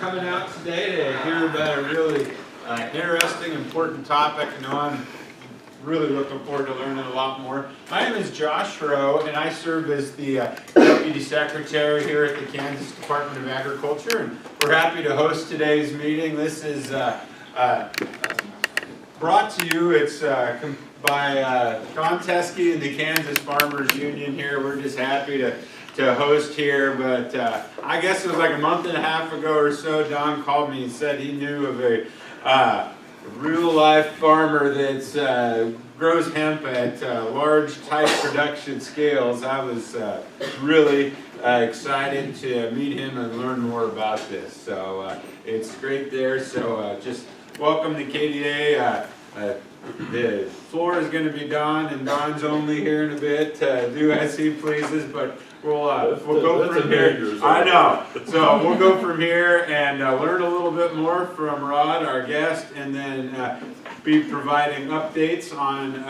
coming out today to hear about a really interesting, important topic. I know I'm really looking forward to learning a lot more. My name is Josh Rowe, and I serve as the Deputy Secretary here at the Kansas Department of Agriculture, and we're happy to host today's meeting. This is brought to you, it's by Donn Teske and the Kansas Farmers Union here. We're just happy to host here, but I guess it was like a month and a half ago or so, Donn called me and said he knew of a real-life farmer that grows hemp at large type production scales. I was really excited to meet him and learn more about this. So it's great there. So just welcome to KDA. The floor is going to be Donn, and Donn's only here in a bit. Do as he pleases, but we'll go from here. I know. So we'll go from here and learn a little bit more from Rod, our guest, and then be providing updates on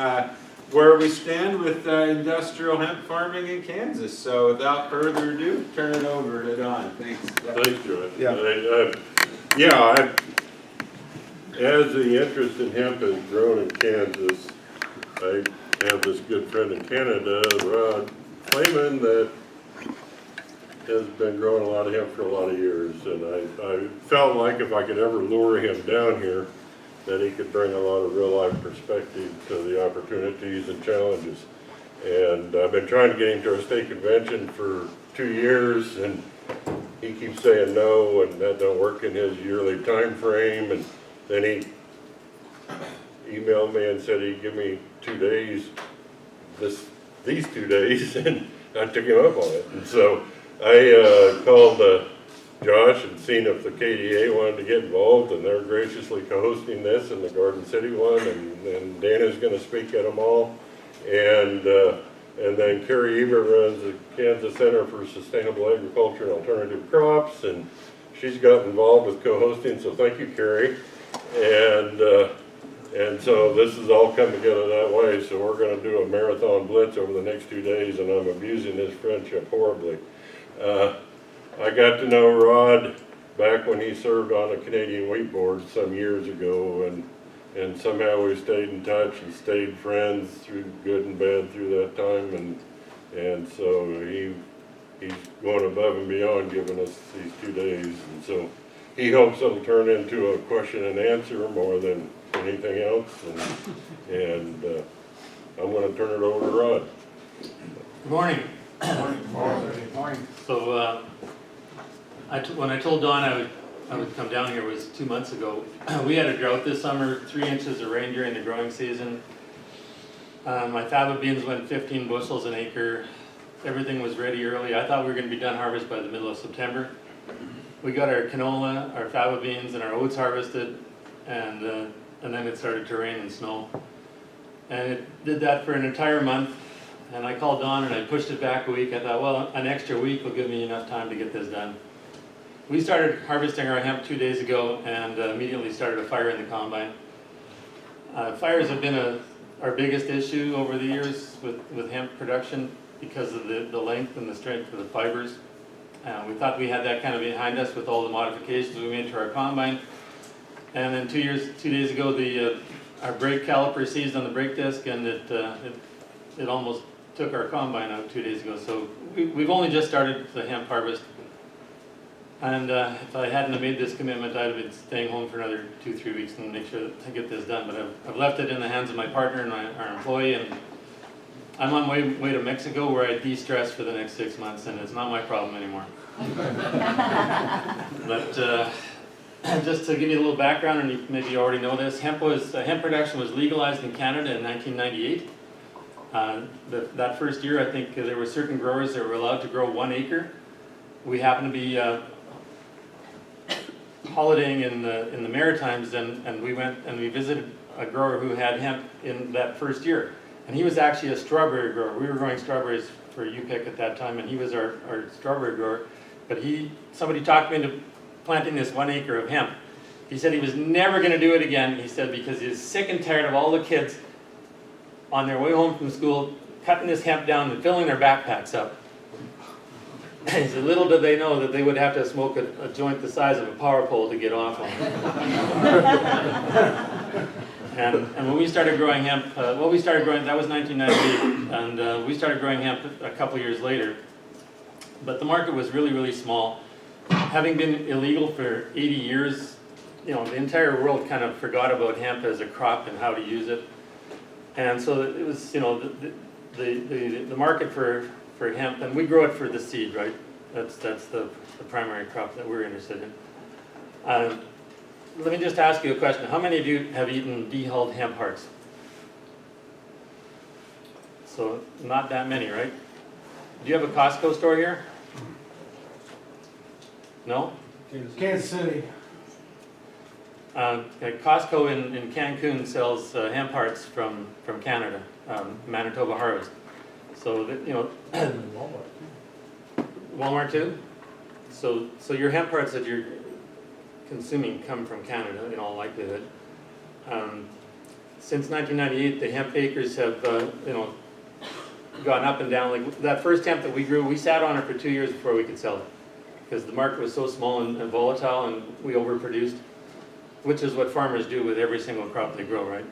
where we stand with industrial hemp farming in Kansas. So without further ado, turn it over to Donn. Thanks. Thanks, Joy. Yeah. As the interest in hemp has grown in Kansas, I have this good friend in Canada, Rod Flaman, that has been growing a lot of hemp for a lot of years, and I felt like if I could ever lure him down here, that he could bring a lot of real-life perspective to the opportunities and challenges. And I've been trying to get him to our state convention for 2 years, and he keeps saying no, and that don't work in his yearly time frame. And then he emailed me and said he'd give me 2 days, these 2 days, and I took him up on it. And so I called Josh and seen if the KDA wanted to get involved, and they're graciously co-hosting this, and the Garden City one, and Dana's going to speak at them all. And then Carrie Ebert runs the Kansas Center for Sustainable Agriculture and Alternative Crops, and she's got involved with co-hosting, so thank you, Carrie. And so this is all come together that way, so we're going to do a marathon blitz over the next 2 days, and I'm abusing this friendship horribly. I got to know Rod back when he served on a Canadian Wheat Board some years ago, and somehow we stayed in touch and stayed friends through good and bad through that time, and so he's going above and beyond giving us these 2 days, and so he hopes it'll turn into a question and answer more than anything else, and I'm going to turn it over to Rod. Good morning. Good morning. So when I told Donn I would come down here was 2 months ago. We had a drought this summer, 3 inches of rain during the growing season. My faba beans went 15 bushels an acre. Everything was ready early. I thought we were going to be done harvest by the middle of September. We got our canola, our faba beans, and our oats harvested, and then it started to rain and snow. And it did that for an entire month. And I called Donn and I pushed it back a week. I thought, well, an extra week will give me enough time to get this done. We started harvesting our hemp 2 days ago and immediately started a fire in the combine. Fires have been our biggest issue over the years with hemp production because of the length and the strength of the fibers. We thought we had that kind of behind us with all the modifications we made to our combine. And then 2 days ago, our brake caliper seized on the brake disc, and it almost took our combine out 2 days ago. So we've only just started the hemp harvest. And if I hadn't have made this commitment, I'd have been staying home for another 2-3 weeks and make sure to get this done. But I've left it in the hands of my partner and our employee, and I'm on my way to Mexico where I de-stress for the next 6 months, and it's not my problem anymore. But just to give you a little background, and maybe you already know this, hemp production was legalized in Canada in 1998. That first year, I think there were certain growers that were allowed to grow 1 acre. We happened to be holidaying in the Maritimes, and we went and we visited a grower who had hemp in that first year. And he was actually a strawberry grower. We were growing strawberries for UPIC at that time, and he was our strawberry grower. But somebody talked me into planting this 1 acre of hemp. He said he was never going to do it again, he said, because he was sick and tired of all the kids on their way home from school cutting this hemp down and filling their backpacks up. he said, little did they know that they would have to smoke a joint the size of a power pole to get off on it. And when we started growing hemp, that was 1998, and we started growing hemp a couple years later. But the market was really, really small. Having been illegal for 80 years, the entire world kind of forgot about hemp as a crop and how to use it. And so it was, the market for hemp, and we grow it for the seed, right? That's the primary crop that we're interested in. Let me just ask you a question. How many of you have eaten dehulled hemp hearts? So not that many, right? Do you have a Costco store here? No? Kansas City. Costco in Cancun sells hemp hearts from Canada, Manitoba harvest. So that, Walmart too. So your hemp hearts that you're consuming come from Canada in all likelihood. Since 1998, the hemp acres have gone up and down. Like that first hemp that we grew, we sat on it for 2 years before we could sell it because the market was so small and volatile, and we overproduced, which is what farmers do with every single crop they grow, right?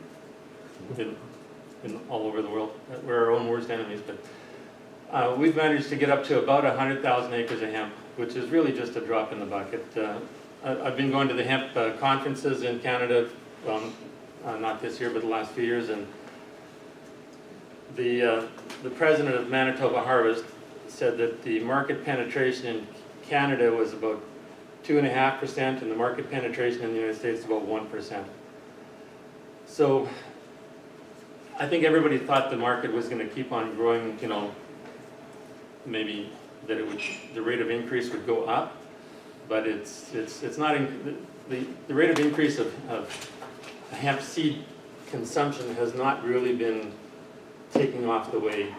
In all over the world. We're our own worst enemies, but we've managed to get up to about 100,000 acres of hemp, which is really just a drop in the bucket. I've been going to the hemp conferences in Canada, not this year, but the last few years, and the president of Manitoba Harvest said that the market penetration in Canada was about 2.5%, and the market penetration in the United States is about 1%. So I think everybody thought the market was going to keep on growing, maybe that the rate of increase would go up, but it's not. The rate of increase of hemp seed consumption has not really been taking off the way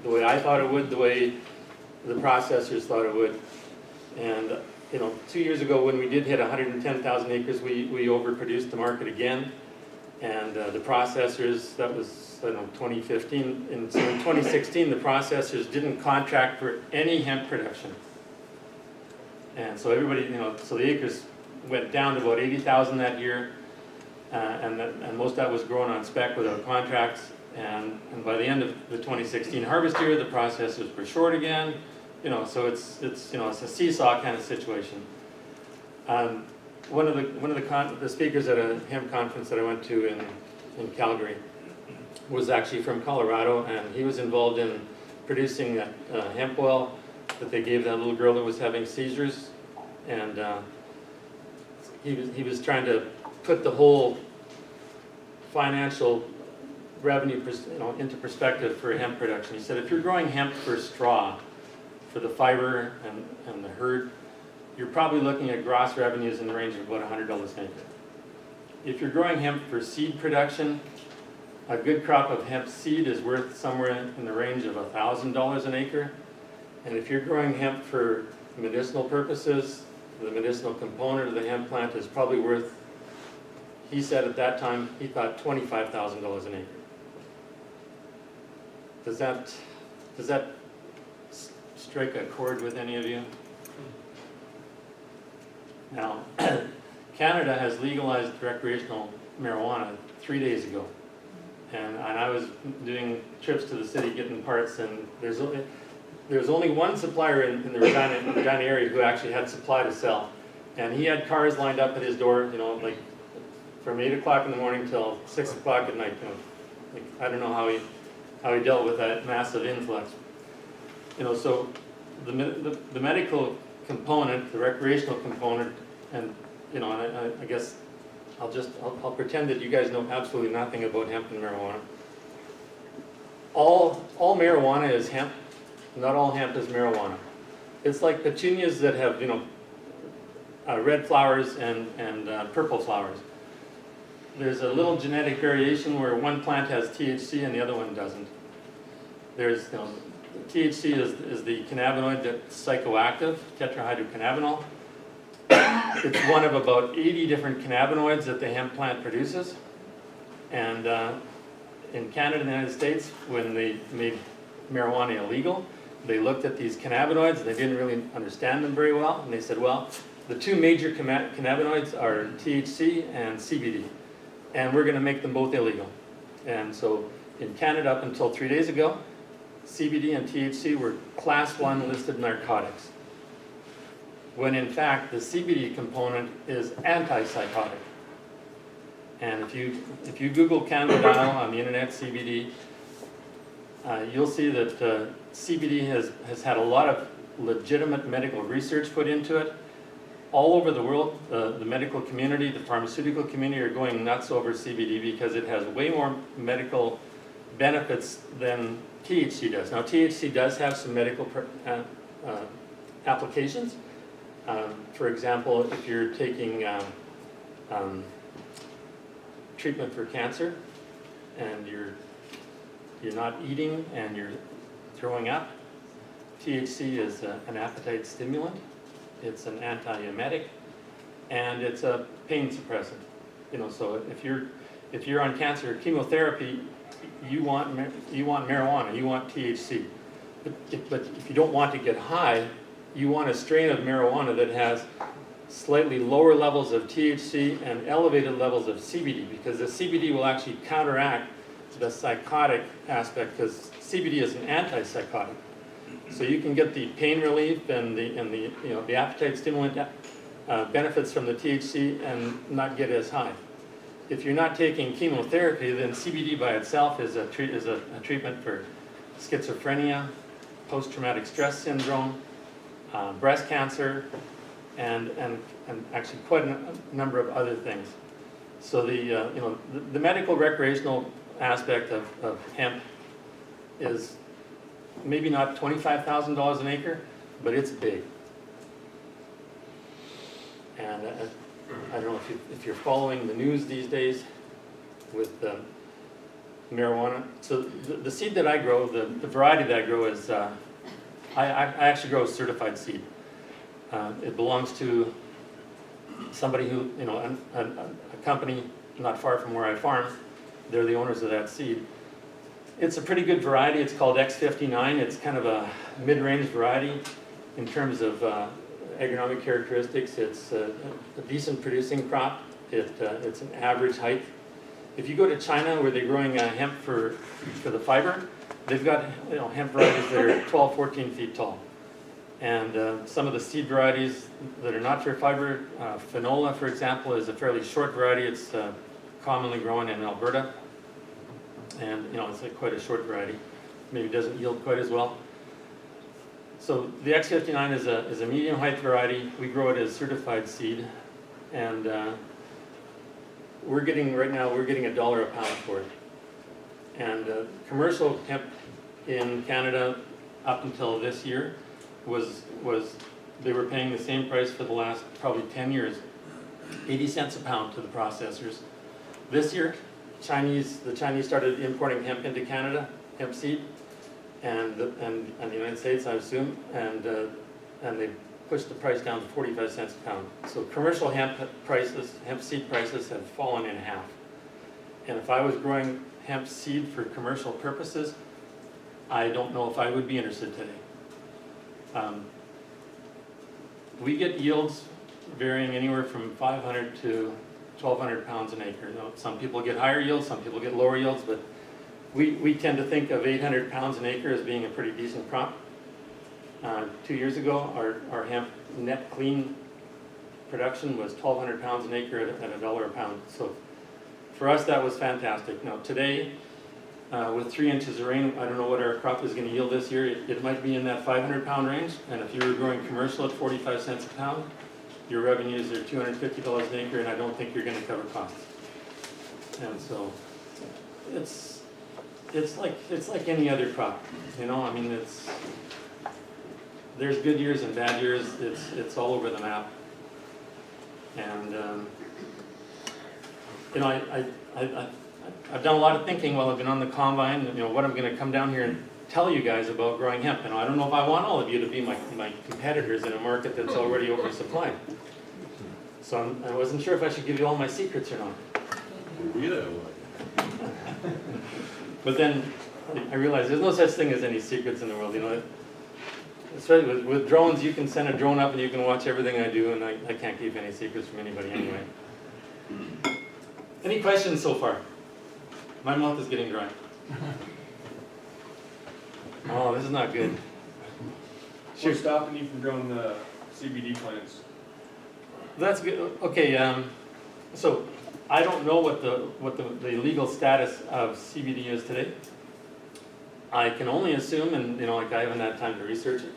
I thought it would, the way the processors thought it would. And 2 years ago when we did hit 110,000 acres, we overproduced the market again. And the processors, that was 2015, and so in 2016 the processors didn't contract for any hemp production. And so everybody, so the acres went down to about 80,000 that year, and most of that was grown on spec without contracts. And by the end of the 2016 harvest year, the processors were short again. So it's a seesaw kind of situation. One of the speakers at a hemp conference that I went to in Calgary was actually from Colorado, and he was involved in producing hemp oil that they gave that little girl that was having seizures, and he was trying to put the whole financial revenue into perspective for hemp production. He said, if you're growing hemp for straw, for the fiber and the herd, you're probably looking at gross revenues in the range of about $100 an acre. If you're growing hemp for seed production, a good crop of hemp seed is worth somewhere in the range of $1,000 an acre. And if you're growing hemp for medicinal purposes, the medicinal component of the hemp plant is probably worth, he said at that time, he thought $25,000 an acre. Does that strike a chord with any of you? Now, Canada has legalized recreational marijuana 3 days ago. And I was doing trips to the city getting parts, and there's only one supplier in the Regina area who actually had supply to sell. And he had cars lined up at his door, like from 8 o'clock in the morning till 6 o'clock at night. Like, I don't know how he dealt with that massive influx. So the medical component, the recreational component, and I guess I'll pretend that you guys know absolutely nothing about hemp and marijuana. All marijuana is hemp. Not all hemp is marijuana. It's like petunias that have red flowers and purple flowers. There's a little genetic variation where one plant has THC and the other one doesn't. There's THC is the cannabinoid that's psychoactive, tetrahydrocannabinol. It's one of about 80 different cannabinoids that the hemp plant produces. And in Canada and the United States, when they made marijuana illegal, they looked at these cannabinoids and they didn't really understand them very well. And they said, well, the two major cannabinoids are THC and CBD. And we're going to make them both illegal. And so in Canada, up until 3 days ago, CBD and THC were class 1 listed narcotics. When in fact, the CBD component is antipsychotic. And if you Google cannabidiol on the internet, CBD, you'll see that CBD has had a lot of legitimate medical research put into it. All over the world, the medical community, the pharmaceutical community are going nuts over CBD because it has way more medical benefits than THC does. Now, THC does have some medical applications. For example, if you're taking treatment for cancer and you're not eating and you're throwing up, THC is an appetite stimulant. It's an anti-emetic, and it's a pain suppressant. So if you're on cancer chemotherapy, you want marijuana, you want THC. But if you don't want to get high, you want a strain of marijuana that has slightly lower levels of THC and elevated levels of CBD, because the CBD will actually counteract the psychotic aspect, because CBD is an antipsychotic. So you can get the pain relief and the appetite stimulant benefits from the THC and not get as high. If you're not taking chemotherapy, then CBD by itself is a treatment for schizophrenia, post-traumatic stress syndrome, breast cancer, and actually quite a number of other things. So the medical recreational aspect of hemp is maybe not $25,000 an acre, but it's big. And I don't know if you're following the news these days with marijuana. So the seed that I grow, the variety that I grow is, I actually grow certified seed. It belongs to somebody who, a company not far from where I farm. They're the owners of that seed. It's a pretty good variety. It's called X59. It's kind of a mid-range variety in terms of agronomic characteristics. It's a decent producing crop. It's an average height. If you go to China where they're growing hemp for the fiber, they've got hemp varieties that are 12, 14 feet tall. And some of the seed varieties that are not for fiber, Finola, for example, is a fairly short variety. It's commonly grown in Alberta. And it's quite a short variety. Maybe doesn't yield quite as well. So the X59 is a medium height variety. We grow it as certified seed, and right now we're getting $1 a pound for it. And commercial hemp in Canada up until this year was they were paying the same price for the last probably 10 years, 80 cents a pound to the processors. This year, the Chinese started importing hemp into Canada, hemp seed, and the United States, I assume, and they pushed the price down to 45 cents a pound. So commercial hemp seed prices have fallen in half. And if I was growing hemp seed for commercial purposes, I don't know if I would be interested today. We get yields varying anywhere from 500 to 1,200 pounds an acre. Some people get higher yields, some people get lower yields, but we tend to think of 800 pounds an acre as being a pretty decent crop. 2 years ago, our hemp net clean production was 1,200 pounds an acre at $1 a pound. So for us, that was fantastic. Now today, with 3 inches of rain, I don't know what our crop is going to yield this year. It might be in that 500 pound range, and if you were growing commercial at 45 cents a pound, your revenues are $250 an acre, and I don't think you're going to cover costs. And so it's like any other crop, I mean, there's good years and bad years. It's all over the map. And I've done a lot of thinking while I've been on the combine. What I'm going to come down here and tell you guys about growing hemp. I don't know if I want all of you to be my competitors in a market that's already oversupplied. So I wasn't sure if I should give you all my secrets or not. Yeah. But then I realized there's no such thing as any secrets in the world. especially with drones, you can send a drone up and you can watch everything I do, and I can't keep any secrets from anybody anyway. Any questions so far? My mouth is getting dry. Oh, this is not good. What's stopping you from growing the CBD plants? That's good. Okay, so I don't know what the legal status of CBD is today. I can only assume, and like I haven't had time to research it,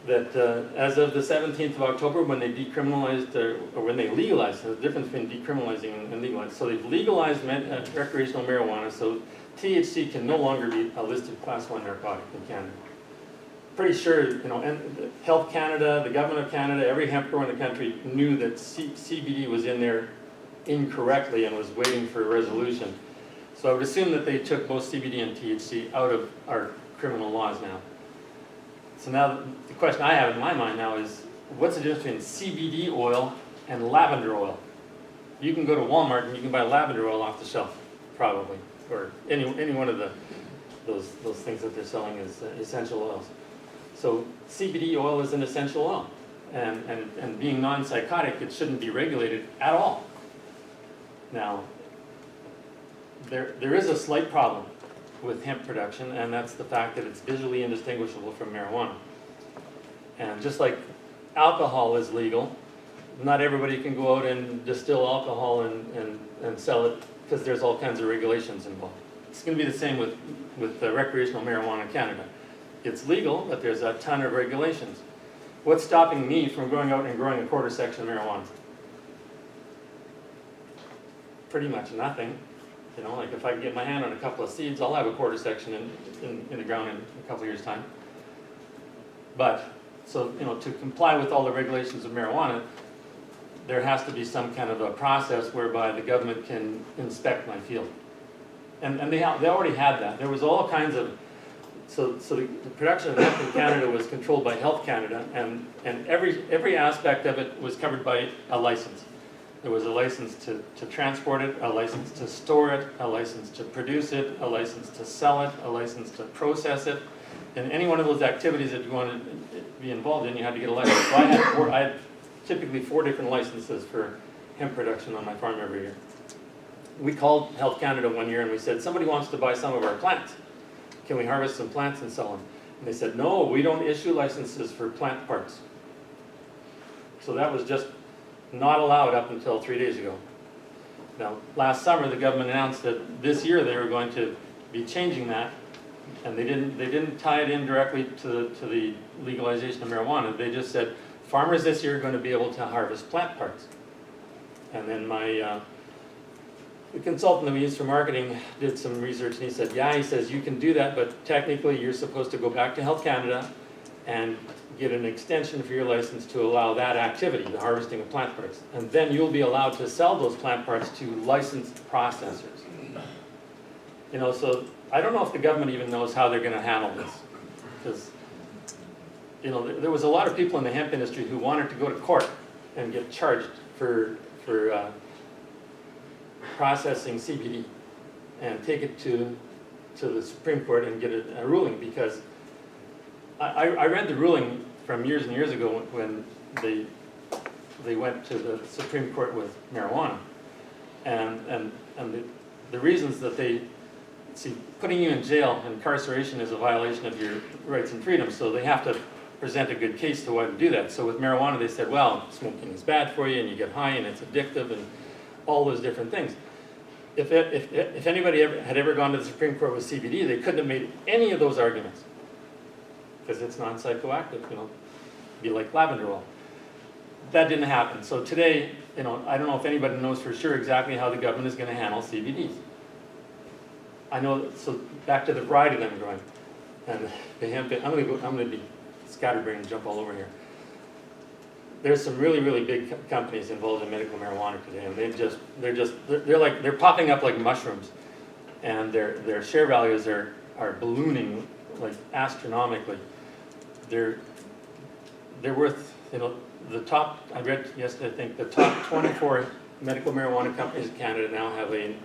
that as of the 17th of October, when they decriminalized, or when they legalized, there's a difference between decriminalizing and legalized. So they've legalized recreational marijuana, so THC can no longer be a listed Class 1 narcotic in Canada. Pretty sure, and Health Canada, the government of Canada, every hemp grower in the country knew that CBD was in there incorrectly and was waiting for a resolution. So I would assume that they took both CBD and THC out of our criminal laws now. So now the question I have in my mind now is, what's the difference between CBD oil and lavender oil? You can go to Walmart and you can buy lavender oil off the shelf, probably, or any one of those things that they're selling as essential oils. So CBD oil is an essential oil, and being non-psychotic, it shouldn't be regulated at all. Now, there is a slight problem with hemp production, and that's the fact that it's visually indistinguishable from marijuana. And just like alcohol is legal, not everybody can go out and distill alcohol and sell it, because there's all kinds of regulations involved. It's going to be the same with recreational marijuana in Canada. It's legal, but there's a ton of regulations. What's stopping me from going out and growing a quarter section of marijuana? Pretty much nothing. Like if I can get my hand on a couple of seeds, I'll have a quarter section in the ground in a couple of years' time. But, so, to comply with all the regulations of marijuana, there has to be some kind of a process whereby the government can inspect my field. And they already had that. There was all kinds of, so the production of hemp in Canada was controlled by Health Canada, and every aspect of it was covered by a license. There was a license to transport it, a license to store it, a license to produce it, a license to sell it, a license to process it. And any one of those activities that you wanted to be involved in, you had to get a license. So I had typically 4 different licenses for hemp production on my farm every year. We called Health Canada one year and we said, somebody wants to buy some of our plants. Can we harvest some plants and sell them? And they said, no, we don't issue licenses for plant parts. So that was just not allowed up until 3 days ago. Now, last summer, the government announced that this year they were going to be changing that, and they didn't tie it in directly to the legalization of marijuana. They just said farmers this year are going to be able to harvest plant parts. And then the consultant that we used for marketing did some research, and he said, yeah, he says you can do that, but technically you're supposed to go back to Health Canada and get an extension for your license to allow that activity, the harvesting of plant parts. And then you'll be allowed to sell those plant parts to licensed processors. So I don't know if the government even knows how they're going to handle this. Because, there was a lot of people in the hemp industry who wanted to go to court and get charged for processing CBD and take it to the Supreme Court and get a ruling, because I read the ruling from years and years ago when they went to the Supreme Court with marijuana, and the reasons that putting you in jail, incarceration is a violation of your rights and freedoms, so they have to present a good case to why to do that. So with marijuana they said, well, smoking is bad for you and you get high and it's addictive and all those different things. If anybody had ever gone to the Supreme Court with CBD, they couldn't have made any of those arguments, because it's non-psychoactive, be like lavender oil. That didn't happen. So today, I don't know if anybody knows for sure exactly how the government is going to handle CBDs. I know, so back to the variety that I'm growing, and the hemp, I'm going to be scatterbrained and jump all over here. There's some really, really big companies involved in medical marijuana today, and they're popping up like mushrooms, and their share values are ballooning like astronomically. They're worth, the top, I read yesterday, I think the top 24 medical marijuana companies in Canada now have a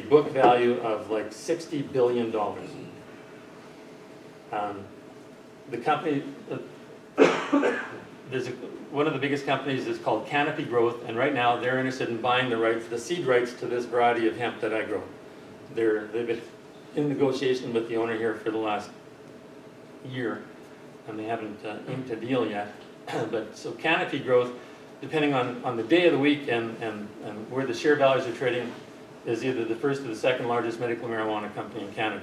book value of like $60 billion. the company, one of the biggest companies is called Canopy Growth, and right now they're interested in buying the rights, the seed rights to this variety of hemp that I grow. They've been in negotiation with the owner here for the last year, and they haven't inked a deal yet. But so Canopy Growth, depending on the day of the week and where the share values are trading, is either the first or the second largest medical marijuana company in Canada.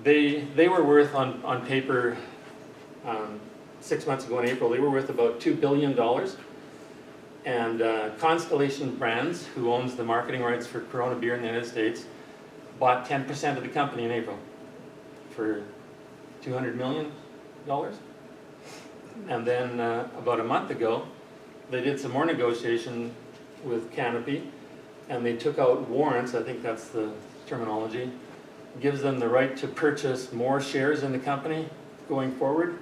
They were worth on paper 6 months ago in April, they were worth about $2 billion. And Constellation Brands, who owns the marketing rights for Corona beer in the United States, bought 10% of the company in April for $200 million. And then about a month ago, they did some more negotiation with Canopy, and they took out warrants, I think that's the terminology, gives them the right to purchase more shares in the company going forward.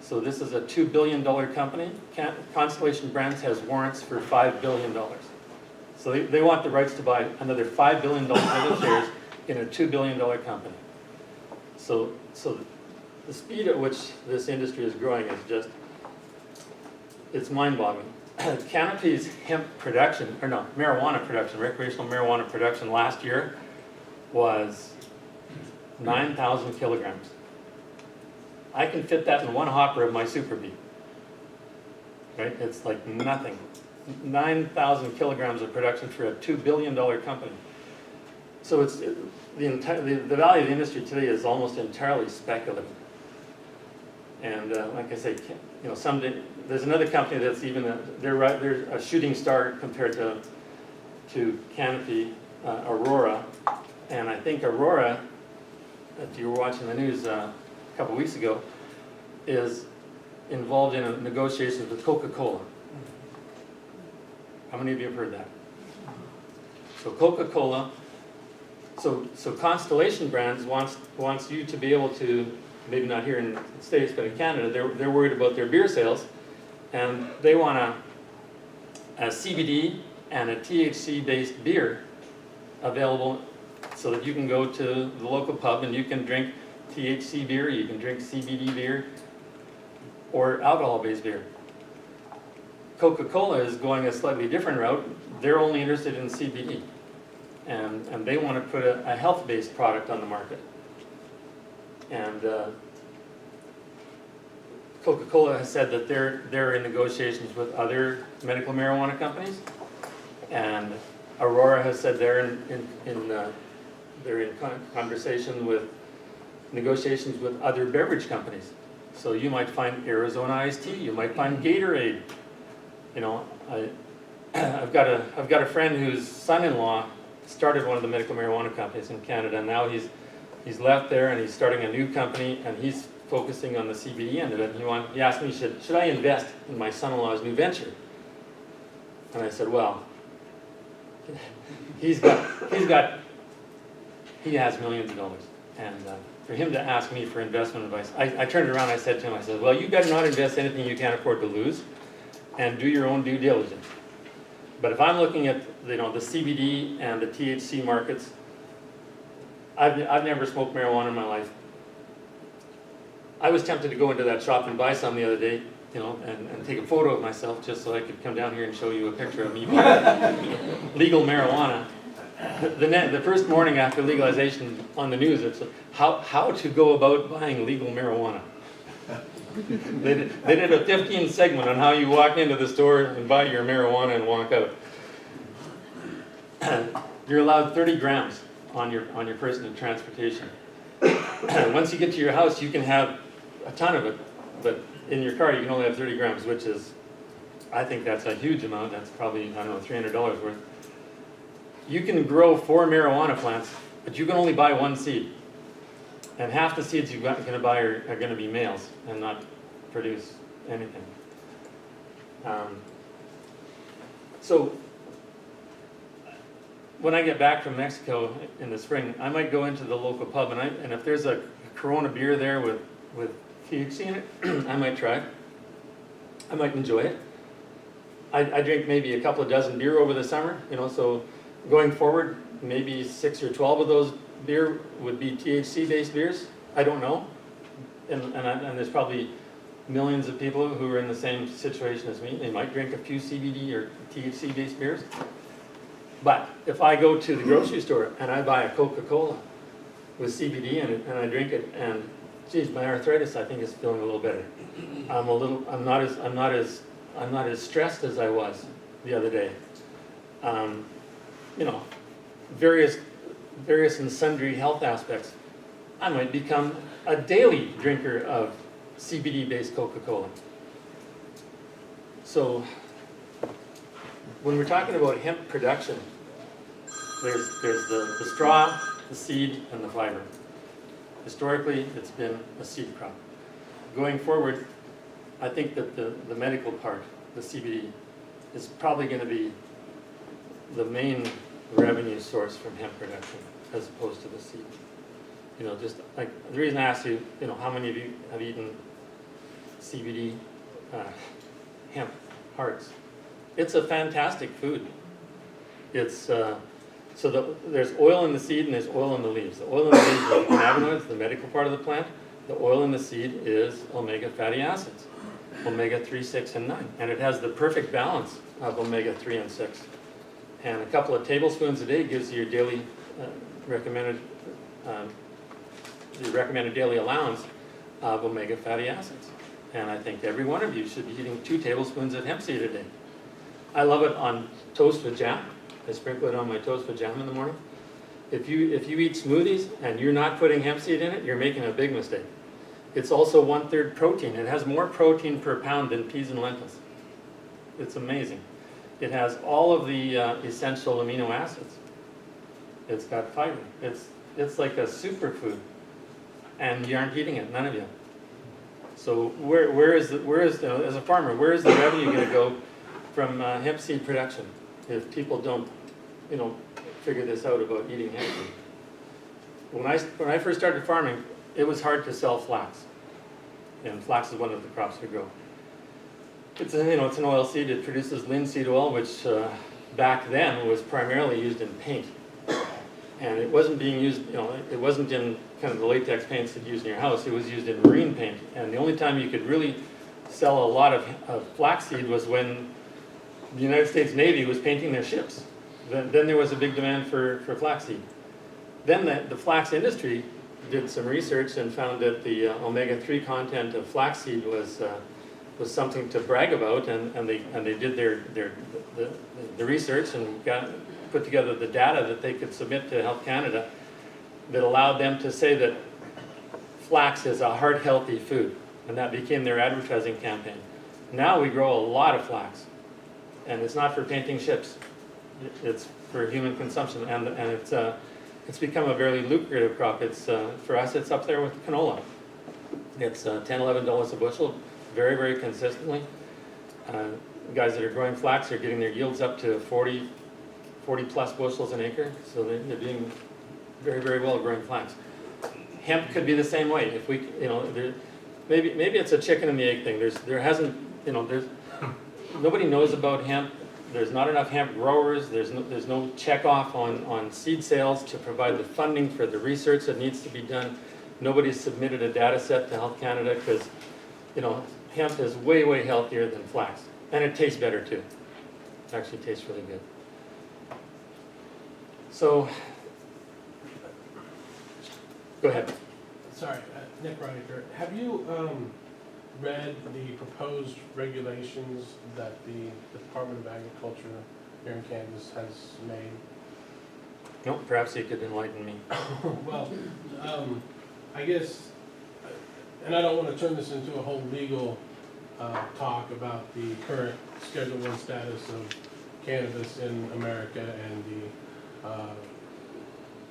So this is a $2 billion company. Constellation Brands has warrants for $5 billion. So they want the rights to buy another $5 billion worth of shares in a $2 billion company. So the speed at which this industry is growing is just, it's mind-boggling. Canopy's hemp production, or no, marijuana production, recreational marijuana production last year was 9,000 kilograms. I can fit that in one hopper of my Super Bee. Right? It's like nothing. 9,000 kilograms of production for a $2 billion company. So the value of the industry today is almost entirely speculative. And like I say, you know, someday there's another company that's even they're a shooting star compared to Canopy, Aurora, and I think Aurora, if you were watching the news a couple weeks ago, is involved in negotiations with Coca-Cola. How many of you have heard that? So Coca-Cola, so Constellation Brands wants you to be able to, maybe not here in the States, but in Canada, they're worried about their beer sales, and they want a CBD and a THC-based beer available so that you can go to the local pub and you can drink THC beer, you can drink CBD beer, or alcohol-based beer. Coca-Cola is going a slightly different route. They're only interested in CBD, and they want to put a health-based product on the market. And Coca-Cola has said that they're in negotiations with other medical marijuana companies, and Aurora has said they're in conversation with negotiations with other beverage companies. So you might find Arizona iced tea, you might find Gatorade. You know, I've got a friend whose son-in-law started one of the medical marijuana companies in Canada, and now he's left there and he's starting a new company, and he's focusing on the CBD end of it. And he asked me, should I invest in my son-in-law's new venture? And I said, well, he has millions of dollars, and for him to ask me for investment advice, I turned around and I said to him, I said, well, you better not invest anything you can't afford to lose, and do your own due diligence. But if I'm looking at the CBD and the THC markets, I've never smoked marijuana in my life. I was tempted to go into that shop and buy some the other day, you know, and take a photo of myself just so I could come down here and show you a picture of me buying legal marijuana. The first morning after legalization on the news, it's how to go about buying legal marijuana. They did a 15 segment on how you walk into the store and buy your marijuana and walk out. You're allowed 30 grams on your person in transportation. Once you get to your house, you can have a ton of it, but in your car you can only have 30 grams, which is, I think that's a huge amount. That's probably, I don't know, $300 worth. You can grow 4 marijuana plants, but you can only buy 1 seed. And half the seeds you're going to buy are going to be males and not produce anything. So when I get back from Mexico in the spring, I might go into the local pub, and if there's a Corona beer there with THC in it, I might try it. I might enjoy it. I drink maybe a couple of dozen beer over the summer, you know, so going forward, maybe 6 or 12 of those beer would be THC-based beers. I don't know. and there's probably millions of people who are in the same situation as me. They might drink a few CBD or THC-based beers. But if I go to the grocery store and I buy a Coca-Cola with CBD in it and I drink it, and geez, my arthritis I think is feeling a little better. I'm not as stressed as I was the other day. You know, various and sundry health aspects. I might become a daily drinker of CBD-based Coca-Cola. So when we're talking about hemp production, there's the straw, the seed, and the fiber. Historically, it's been a seed crop. Going forward, I think that the medical part, the CBD, is probably going to be the main revenue source from hemp production as opposed to the seed. You know, just like the reason I asked you, you know, how many of you have eaten CBD hemp hearts? It's a fantastic food. It's there's oil in the seed and there's oil in the leaves. The oil in the leaves is the cannabinoids, the medical part of the plant. The oil in the seed is omega fatty acids, omega 3, 6, and 9. And it has the perfect balance of omega 3 and 6. And a couple of tablespoons a day gives you your daily recommended daily allowance of omega fatty acids. And I think every one of you should be eating 2 tablespoons of hemp seed a day. I love it on toast with jam. I sprinkle it on my toast with jam in the morning. If you eat smoothies and you're not putting hemp seed in it, you're making a big mistake. It's also 1/3 protein. It has more protein per pound than peas and lentils. It's amazing. It has all of the essential amino acids. It's got fiber. It's like a superfood, and you aren't eating it, none of you. So where is as a farmer, where is the revenue going to go from hemp seed production if people don't, you know, figure this out about eating hemp seed? When I first started farming, it was hard to sell flax, and flax is one of the crops we grow. It's an oil seed. It produces linseed oil, which back then was primarily used in paint, and it wasn't being used. You know, it wasn't in kind of the latex paints that you use in your house. It was used in marine paint, and the only time you could really sell a lot of flaxseed was when the United States Navy was painting their ships. Then there was a big demand for flaxseed. Then the flax industry did some research and found that the omega-3 content of flaxseed was something to brag about, and they did the research and put together the data that they could submit to Health Canada that allowed them to say that flax is a heart healthy food, and that became their advertising campaign. Now we grow a lot of flax, and it's not for painting ships. It's for human consumption, and it's become a very lucrative crop. It's for us, it's up there with canola. It's $10, $11 a bushel, very, very consistently. Guys that are growing flax are getting their yields up to 40 plus bushels an acre, so they're doing very, very well growing flax. Hemp could be the same way. If we, you know, maybe it's a chicken and the egg thing. Nobody knows about hemp. There's not enough hemp growers. There's no checkoff on seed sales to provide the funding for the research that needs to be done. Nobody's submitted a data set to Health Canada because, you know, hemp is way, way healthier than flax. And it tastes better too. It actually tastes really good. So, go ahead. Sorry, Nick Reiniger. Have you read the proposed regulations that the Department of Agriculture here in Kansas has made? No, perhaps you could enlighten me. Well, I guess, and I don't want to turn this into a whole legal talk about the current Schedule I status of cannabis in America and the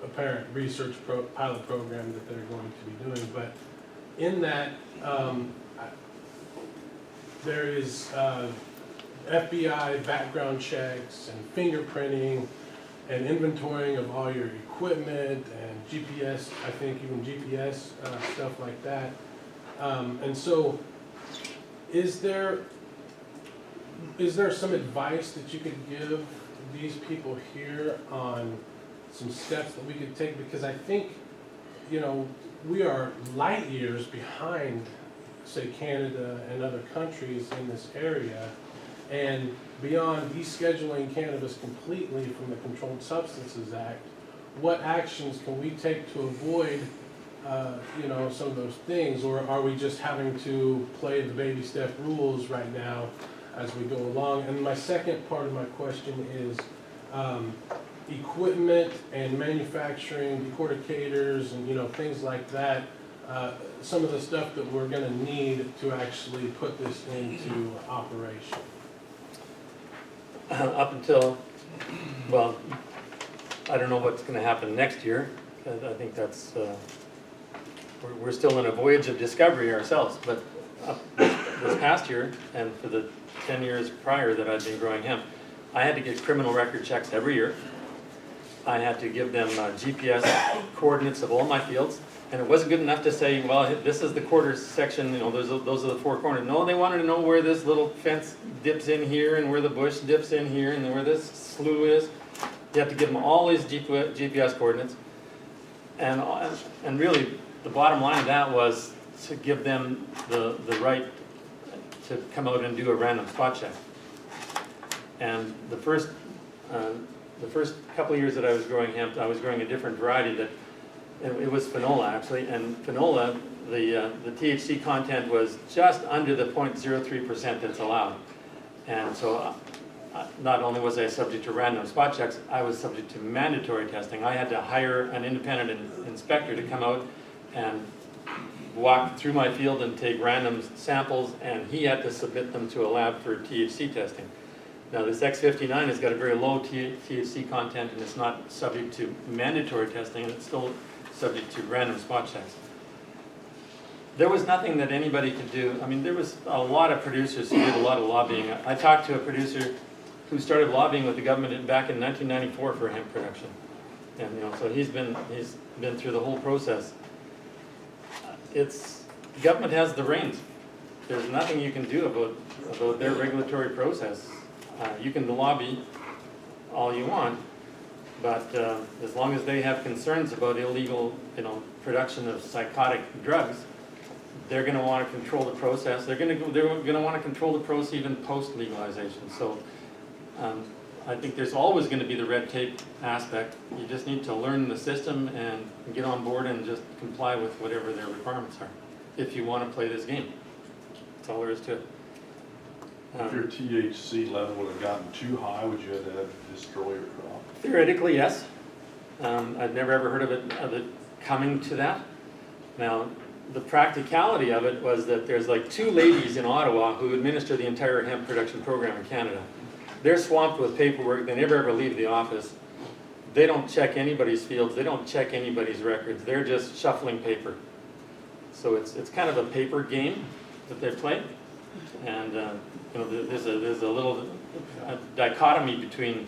apparent research pilot program that they're going to be doing, but in that there is FBI background checks and fingerprinting and inventorying of all your equipment and GPS, I think even GPS stuff like that. And so is there some advice that you could give these people here on some steps that we could take? Because I think, you know, we are light years behind, say, Canada and other countries in this area. And beyond descheduling cannabis completely from the Controlled Substances Act, what actions can we take to avoid, some of those things? Or are we just having to play the baby step rules right now as we go along? And my second part of my question is equipment and manufacturing, decorticators and things like that. Some of the stuff that we're going to need to actually put this into operation. Up until, well, I don't know what's going to happen next year. I think that's, we're still in a voyage of discovery ourselves, but this past year and for the 10 years prior that I've been growing hemp, I had to get criminal record checks every year. I had to give them GPS coordinates of all my fields, and it wasn't good enough to say, well, this is the quarters section, those are the four corners. No, they wanted to know where this little fence dips in here, and where the bush dips in here, and where this slough is. You have to give them all these GPS coordinates, and really, the bottom line of that was to give them the right to come out and do a random spot check. And the first couple of years that I was growing hemp, I was growing a different variety that, it was Finola actually, and Finola, the THC content was just under the 0.03% that's allowed. And so not only was I subject to random spot checks, I was subject to mandatory testing. I had to hire an independent inspector to come out and walk through my field and take random samples, and he had to submit them to a lab for THC testing. Now this X59 has got a very low THC content, and it's not subject to mandatory testing, and it's still subject to random spot checks. There was nothing that anybody could do. I mean, there was a lot of producers who did a lot of lobbying. I talked to a producer who started lobbying with the government back in 1994 for hemp production, and so he's been through the whole process. The government has the reins. There's nothing you can do about their regulatory process. You can lobby all you want, but as long as they have concerns about illegal, production of psychotic drugs, they're going to want to control the process. They're going to want to control the process even post legalization. So I think there's always going to be the red tape aspect. You just need to learn the system and get on board and just comply with whatever their requirements are, if you want to play this game. That's all there is to it. If your THC level would have gotten too high, would you have to destroy your crop? Theoretically, yes. I've never ever heard of it coming to that. Now, the practicality of it was that there's like 2 ladies in Ottawa who administer the entire hemp production program in Canada. They're swamped with paperwork. They never ever leave the office. They don't check anybody's fields. They don't check anybody's records. They're just shuffling paper. So it's kind of a paper game that they play. And there's a little dichotomy between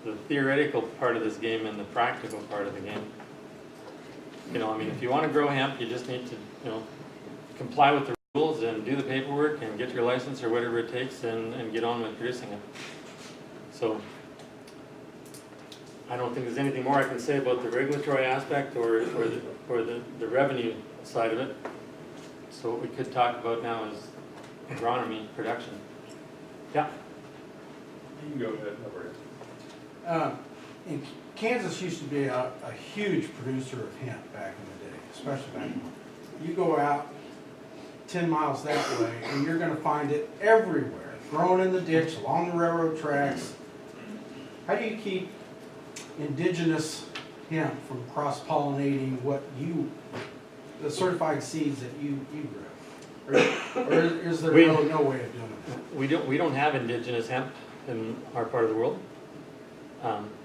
the theoretical part of this game and the practical part of the game. If you want to grow hemp, you just need to, comply with the rules and do the paperwork and get your license or whatever it takes and get on with producing it. So I don't think there's anything more I can say about the regulatory aspect or the revenue side of it. So what we could talk about now is agronomy production. Yeah. You can go ahead, no worries. Kansas used to be a huge producer of hemp back in the day, especially back when you go out 10 miles that way and you're going to find it everywhere, grown in the ditch, along the railroad tracks. How do you keep indigenous hemp from cross-pollinating the certified seeds that you grow? Or is there no way of doing it? We don't have indigenous hemp in our part of the world.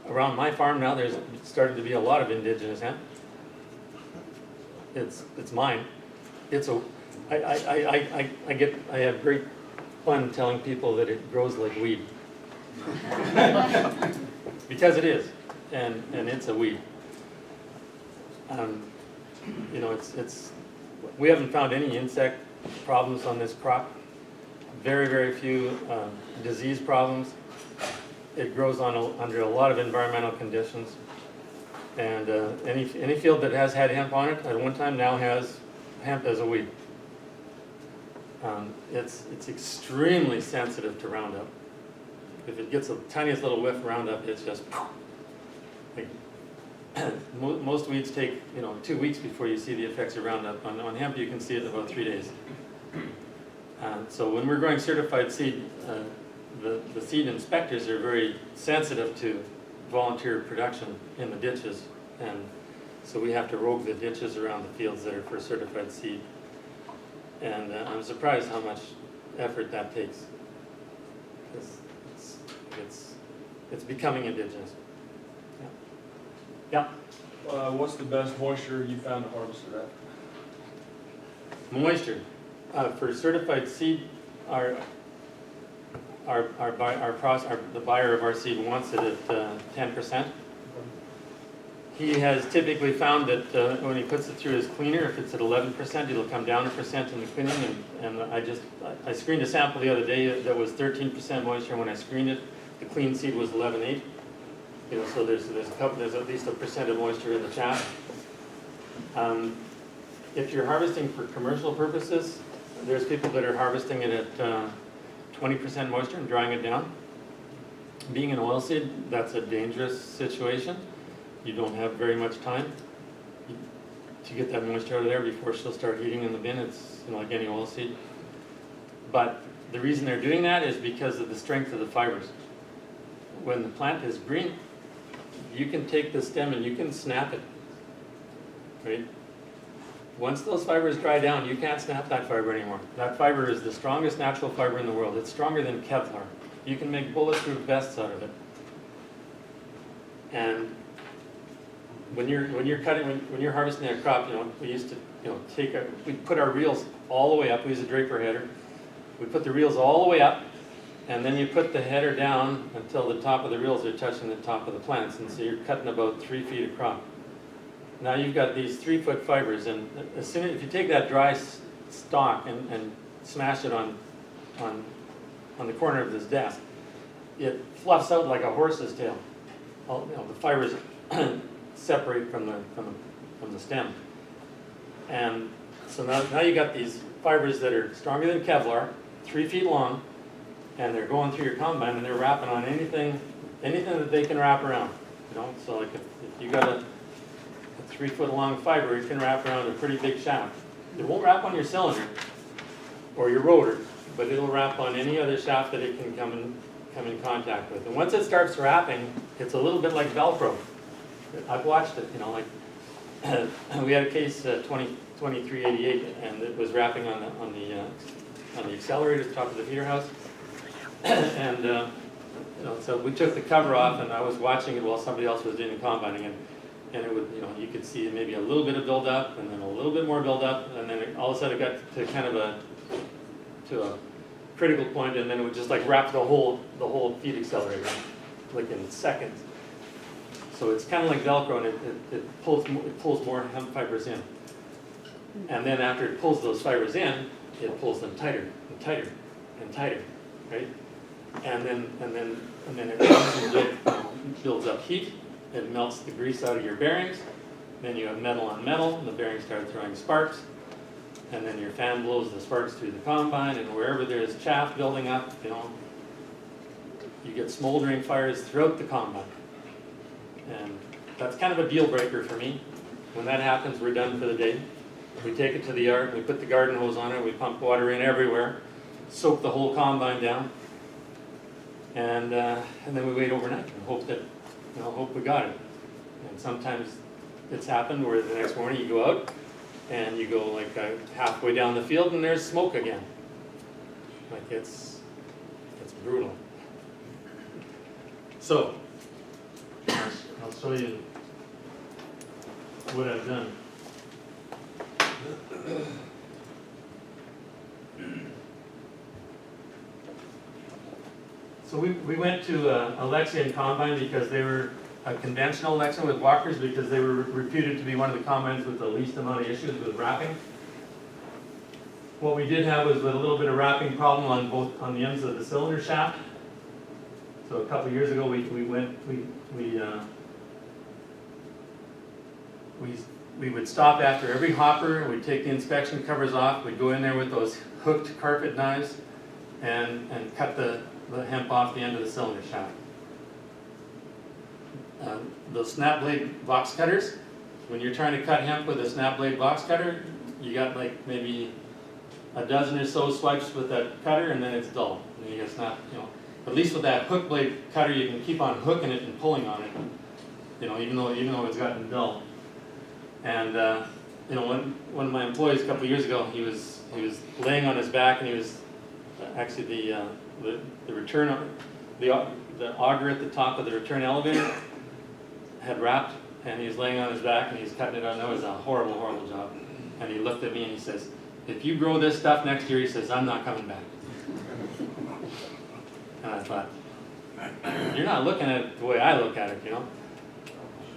Around my farm now, there's starting to be a lot of indigenous hemp. It's mine. I have great fun telling people that it grows like weed. Because it is, and it's a weed. We haven't found any insect problems on this crop. Very, very few disease problems. It grows under a lot of environmental conditions. And any field that has had hemp on it at one time now has hemp as a weed. It's extremely sensitive to Roundup. If it gets the tiniest little whiff of Roundup, it's just like, most weeds take 2 weeks before you see the effects of Roundup. On hemp, you can see it in about 3 days. So when we're growing certified seed, the seed inspectors are very sensitive to volunteer production in the ditches, and so we have to rogue the ditches around the fields that are for certified seed. And I'm surprised how much effort that takes, because it's becoming indigenous. Yeah. What's the best moisture you found to harvest it at? Moisture. For certified seed, the buyer of our seed wants it at 10%. He has typically found that when he puts it through his cleaner, if it's at 11%, it'll come down 1% in the cleaning. And I screened a sample the other day that was 13% moisture. When I screened it, the clean seed was 11.8. So there's at least 1% of moisture in the chaff. If you're harvesting for commercial purposes, there's people that are harvesting it at 20% moisture and drying it down. Being an oilseed, that's a dangerous situation. You don't have very much time to get that moisture out of there before she'll start heating in the bin. It's like any oilseed. But the reason they're doing that is because of the strength of the fibers. When the plant is green, you can take the stem and you can snap it, right? Once those fibers dry down, you can't snap that fiber anymore. That fiber is the strongest natural fiber in the world. It's stronger than Kevlar. You can make bulletproof vests out of it. And when you're harvesting a crop, we used to we'd put our reels all the way up. We use a draper header. We put the reels all the way up, and then you put the header down until the top of the reels are touching the top of the plants, and so you're cutting about 3 feet of crop. Now you've got these 3-foot fibers, and as soon as if you take that dry stalk and smash it on the corner of this desk, it fluffs out like a horse's tail. The fibers separate from the stem, and so now you got these fibers that are stronger than Kevlar, 3 feet long, and they're going through your combine and they're wrapping on anything that they can wrap around. So like if you got a 3-foot long fiber, it can wrap around a pretty big shaft. It won't wrap on your cylinder or your rotor, but it'll wrap on any other shaft that it can come in contact with. And once it starts wrapping, it's a little bit like Velcro. I've watched it, we had a case 2388, and it was wrapping on the accelerator at the top of the feeder house. And so we took the cover off, and I was watching it while somebody else was doing the combining, and it would, you could see maybe a little bit of buildup, and then a little bit more buildup, and then all of a sudden it got to kind of a critical point, and then it would just like wrap the whole feed accelerator, like in seconds. So it's kind of like Velcro, and it pulls more hemp fibers in, and then after it pulls those fibers in, it pulls them tighter and tighter and tighter, right? And then it builds up heat. It melts the grease out of your bearings. Then you have metal on metal, and the bearings start throwing sparks. And then your fan blows the sparks through the combine, and wherever there's chaff building up, you get smoldering fires throughout the combine. And that's kind of a deal breaker for me. When that happens, we're done for the day. We take it to the yard, we put the garden hose on it, we pump water in everywhere, soak the whole combine down, and then we wait overnight and hope we got it. And sometimes it's happened where the next morning you go out and you go like halfway down the field and there's smoke again. Like it's brutal. So I'll show you what I've done. So we went to Alexian Combine because they were a conventional Alexian with walkers, because they were reputed to be one of the combines with the least amount of issues with wrapping. What we did have was a little bit of wrapping problem on the ends of the cylinder shaft. So a couple of years ago we we would stop after every hopper, we'd take the inspection covers off, we'd go in there with those hooked carpet knives and cut the hemp off the end of the cylinder shaft. Those snap blade box cutters, when you're trying to cut hemp with a snap blade box cutter, you got like maybe a dozen or so swipes with that cutter and then it's dull. And then you get snap, you know. At least with that hook blade cutter, you can keep on hooking it and pulling on it, you know, even though it's gotten dull. And you know, one of my employees a couple of years ago, he was laying on his back, and he was actually the return the auger at the top of the return elevator had wrapped, and he was laying on his back and he was cutting it out. That was a horrible, horrible job. And he looked at me and he says, "If you grow this stuff next year," he says, "I'm not coming back." And I thought, you're not looking at it the way I look at it, you know?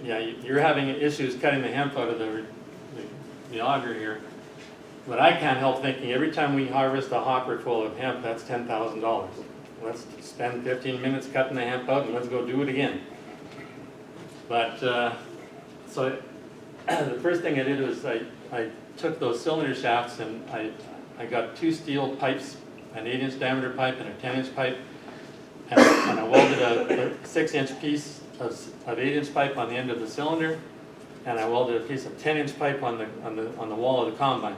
Yeah, you're having issues cutting the hemp out of the auger here. But I can't help thinking, every time we harvest a hopper full of hemp, that's $10,000. Let's spend 15 minutes cutting the hemp out and let's go do it again. But, so the first thing I did was I took those cylinder shafts and I got 2 steel pipes, an 8-inch diameter pipe and a 10-inch pipe, and I welded a 6-inch piece of 8-inch pipe on the end of the cylinder, and I welded a piece of 10-inch pipe on the wall of the combine,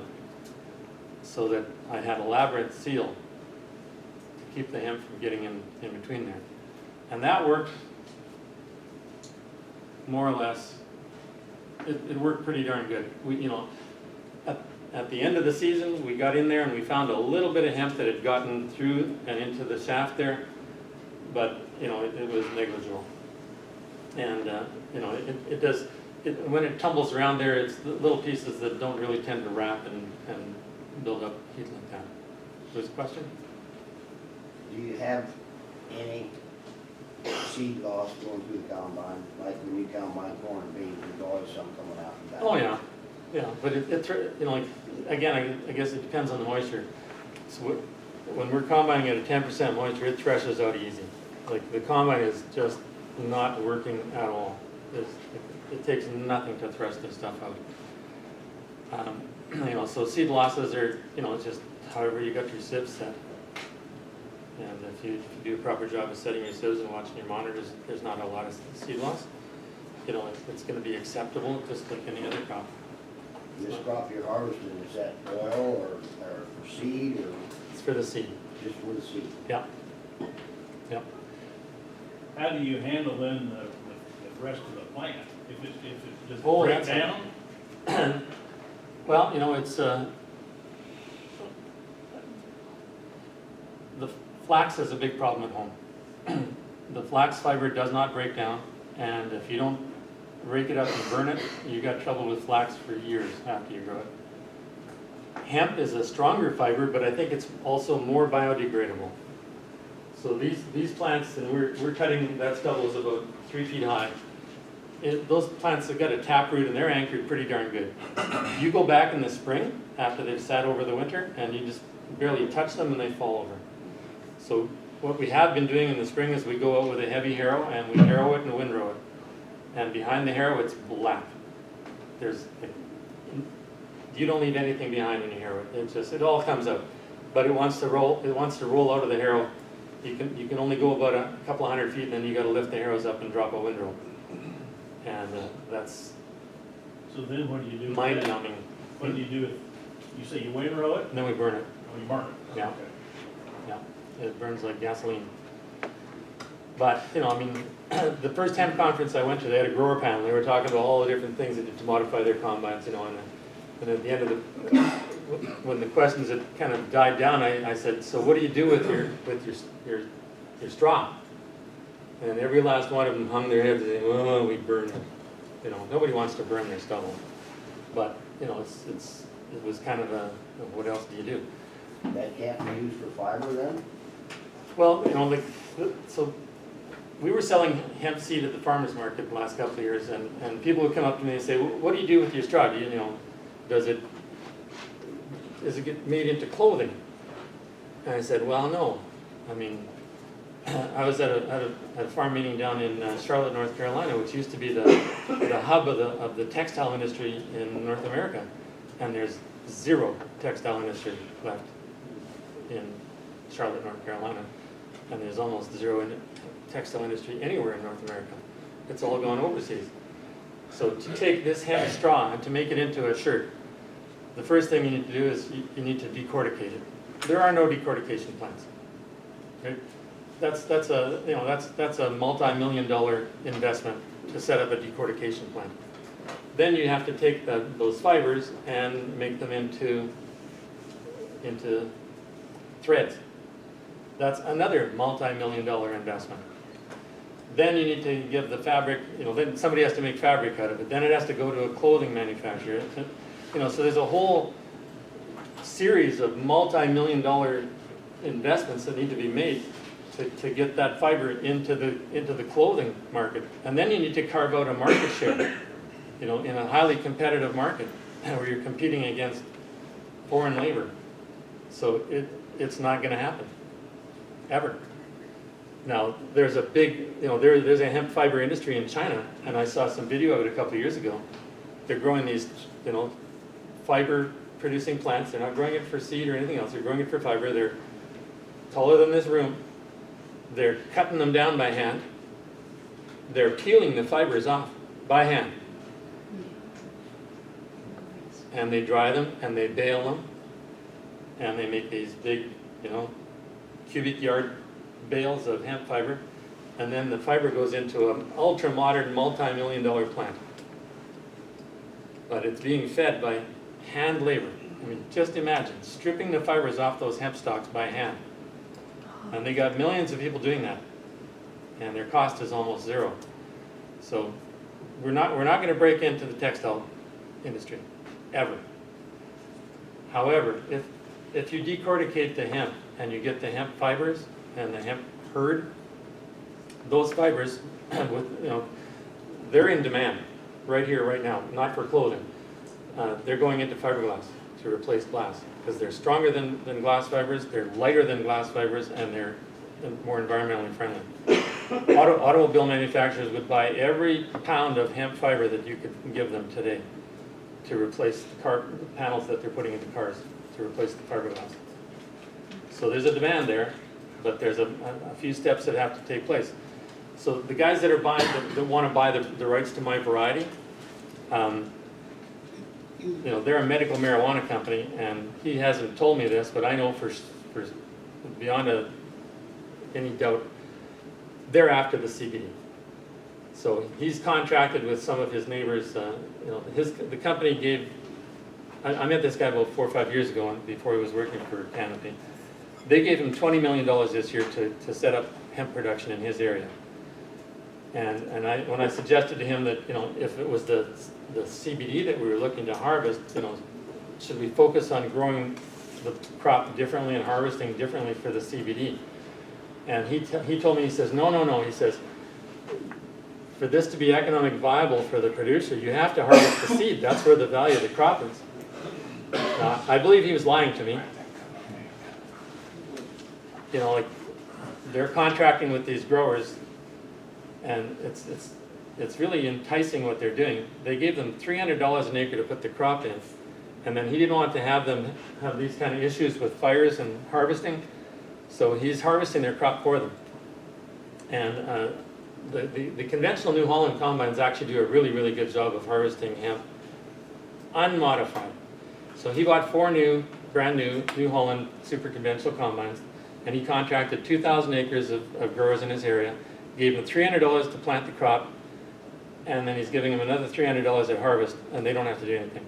so that I had a labyrinth seal to keep the hemp from getting in between there. And that worked more or less. It worked pretty darn good. We, you know, at the end of the season, we got in there and we found a little bit of hemp that had gotten through and into the shaft there, but you know, it was negligible. And you know, it does. When it tumbles around there, it's the little pieces that don't really tend to wrap and build up heat like that. There's a question? Do you have any seed loss going through the combine? Like when you combine corn and beans, there's always some coming out and back. Oh yeah, yeah. But you know, like again, I guess it depends on the moisture. So when we're combining at a 10% moisture, it threshes out easy. Like the combine is just not working at all. It takes nothing to thresh this stuff out. You know, so seed losses are, you know, it's just however you got your sieves set. And if you do a proper job of setting your sieves and watching your monitors, there's not a lot of seed loss. You know, it's going to be acceptable, just like any other crop. This crop you're harvesting, is that oil or for seed or It's for the seed. just for the seed? Yeah. Yeah. How do you handle then the rest of the plant? If it does it Oh, break that's down? Well, you know, it's the flax is a big problem at home. The flax fiber does not break down, and if you don't rake it up and burn it, you got trouble with flax for years after you grow it. Hemp is a stronger fiber, but I think it's also more biodegradable. So these plants, and we're cutting, that stubble is about 3 feet high. Those plants have got a taproot and they're anchored pretty darn good. You go back in the spring after they've sat over the winter and you just barely touch them and they fall over. So what we have been doing in the spring is we go out with a heavy harrow and we harrow it and windrow it. And behind the harrow it's black. You don't leave anything behind when you harrow it. It all comes out. But it wants to roll out of the harrow. You can only go about a couple of 100 feet and then you got to lift the harrows up and drop a windrow. And that's So then what do you do with mind that? numbing. What do you do with, you say you windrow it, And then we burn it. or you burn it? Yeah. Okay. Yeah, it burns like gasoline. But, you know, I mean, the first hemp conference I went to, they had a grower panel. They were talking about all the different things they did to modify their combines, you know, and at the end of when the questions had kind of died down, I said, so what do you do with your straw? And every last one of them hung their heads and said, oh, we burn it. You know, nobody wants to burn their stubble. But, you know, it was kind of what else do you do? That can't be used for fiber then? Well, you know, so we were selling hemp seed at the farmer's market the last couple of years, and people would come up to me and say, well, what do you do with your straw? Do you know, does it get made into clothing? And I said, well, no. I mean, I was at a farm meeting down in Charlotte, North Carolina, which used to be the hub of the textile industry in North America. And there's zero textile industry left in Charlotte, North Carolina. And there's almost zero textile industry anywhere in North America. It's all gone overseas. So to take this hemp straw and to make it into a shirt, the first thing you need to do is you need to decorticate it. There are no decortication plants. Okay? That's a multi-million-dollar investment to set up a decortication plant. Then you have to take those fibers and make them into threads. That's another multi-million-dollar investment. Then you need to give the fabric, then somebody has to make fabric out of it. Then it has to go to a clothing manufacturer. So there's a whole series of multi-million-dollar investments that need to be made to get that fiber into the clothing market. And then you need to carve out a market share, in a highly competitive market where you're competing against foreign labor. So it's not going to happen, ever. Now, there's a big, there's a hemp fiber industry in China, and I saw some video of it a couple of years ago. They're growing these, fiber producing plants. They're not growing it for seed or anything else. They're growing it for fiber. They're taller than this room. They're cutting them down by hand. They're peeling the fibers off by hand. And they dry them and they bale them. And they make these big, cubic yard bales of hemp fiber, and then the fiber goes into an ultra-modern, multi-million-dollar plant. But it's being fed by hand labor. I mean, just imagine, stripping the fibers off those hemp stalks by hand. And they got millions of people doing that. And their cost is almost zero. So we're not going to break into the textile industry, ever. However, if you decorticate the hemp and you get the hemp fibers and the hemp hurd, those fibers, they're in demand right here, right now, not for clothing. They're going into fiberglass to replace glass because they're stronger than glass fibers, they're lighter than glass fibers, and they're more environmentally friendly. Automobile manufacturers would buy every pound of hemp fiber that you could give them today to replace the car panels that they're putting into cars, to replace the fiberglass. So there's a demand there, but there's a few steps that have to take place. So the guys that are buying, that want to buy the rights to my variety, they're a medical marijuana company, and he hasn't told me this, but I know for beyond any doubt, they're after the CBD. So he's contracted with some of his neighbors. The company gave. I met this guy about 4 or 5 years ago, before he was working for Canopy. They gave him $20 million this year to set up hemp production in his area. And when I suggested to him that if it was the CBD that we were looking to harvest, should we focus on growing the crop differently and harvesting differently for the CBD? And he told me, he says, no. He says, for this to be economic viable for the producer, you have to harvest the seed. That's where the value of the crop is. I believe he was lying to me. They're contracting with these growers, and it's really enticing what they're doing. They gave them $300 an acre to put the crop in, and then he didn't want to have them have these kind of issues with fires and harvesting, so he's harvesting their crop for them. And the conventional New Holland combines actually do a really, really good job of harvesting hemp unmodified. So he bought 4 brand new New Holland super conventional combines, and he contracted 2,000 acres of growers in his area, gave them $300 to plant the crop, and then he's giving them another $300 at harvest, and they don't have to do anything.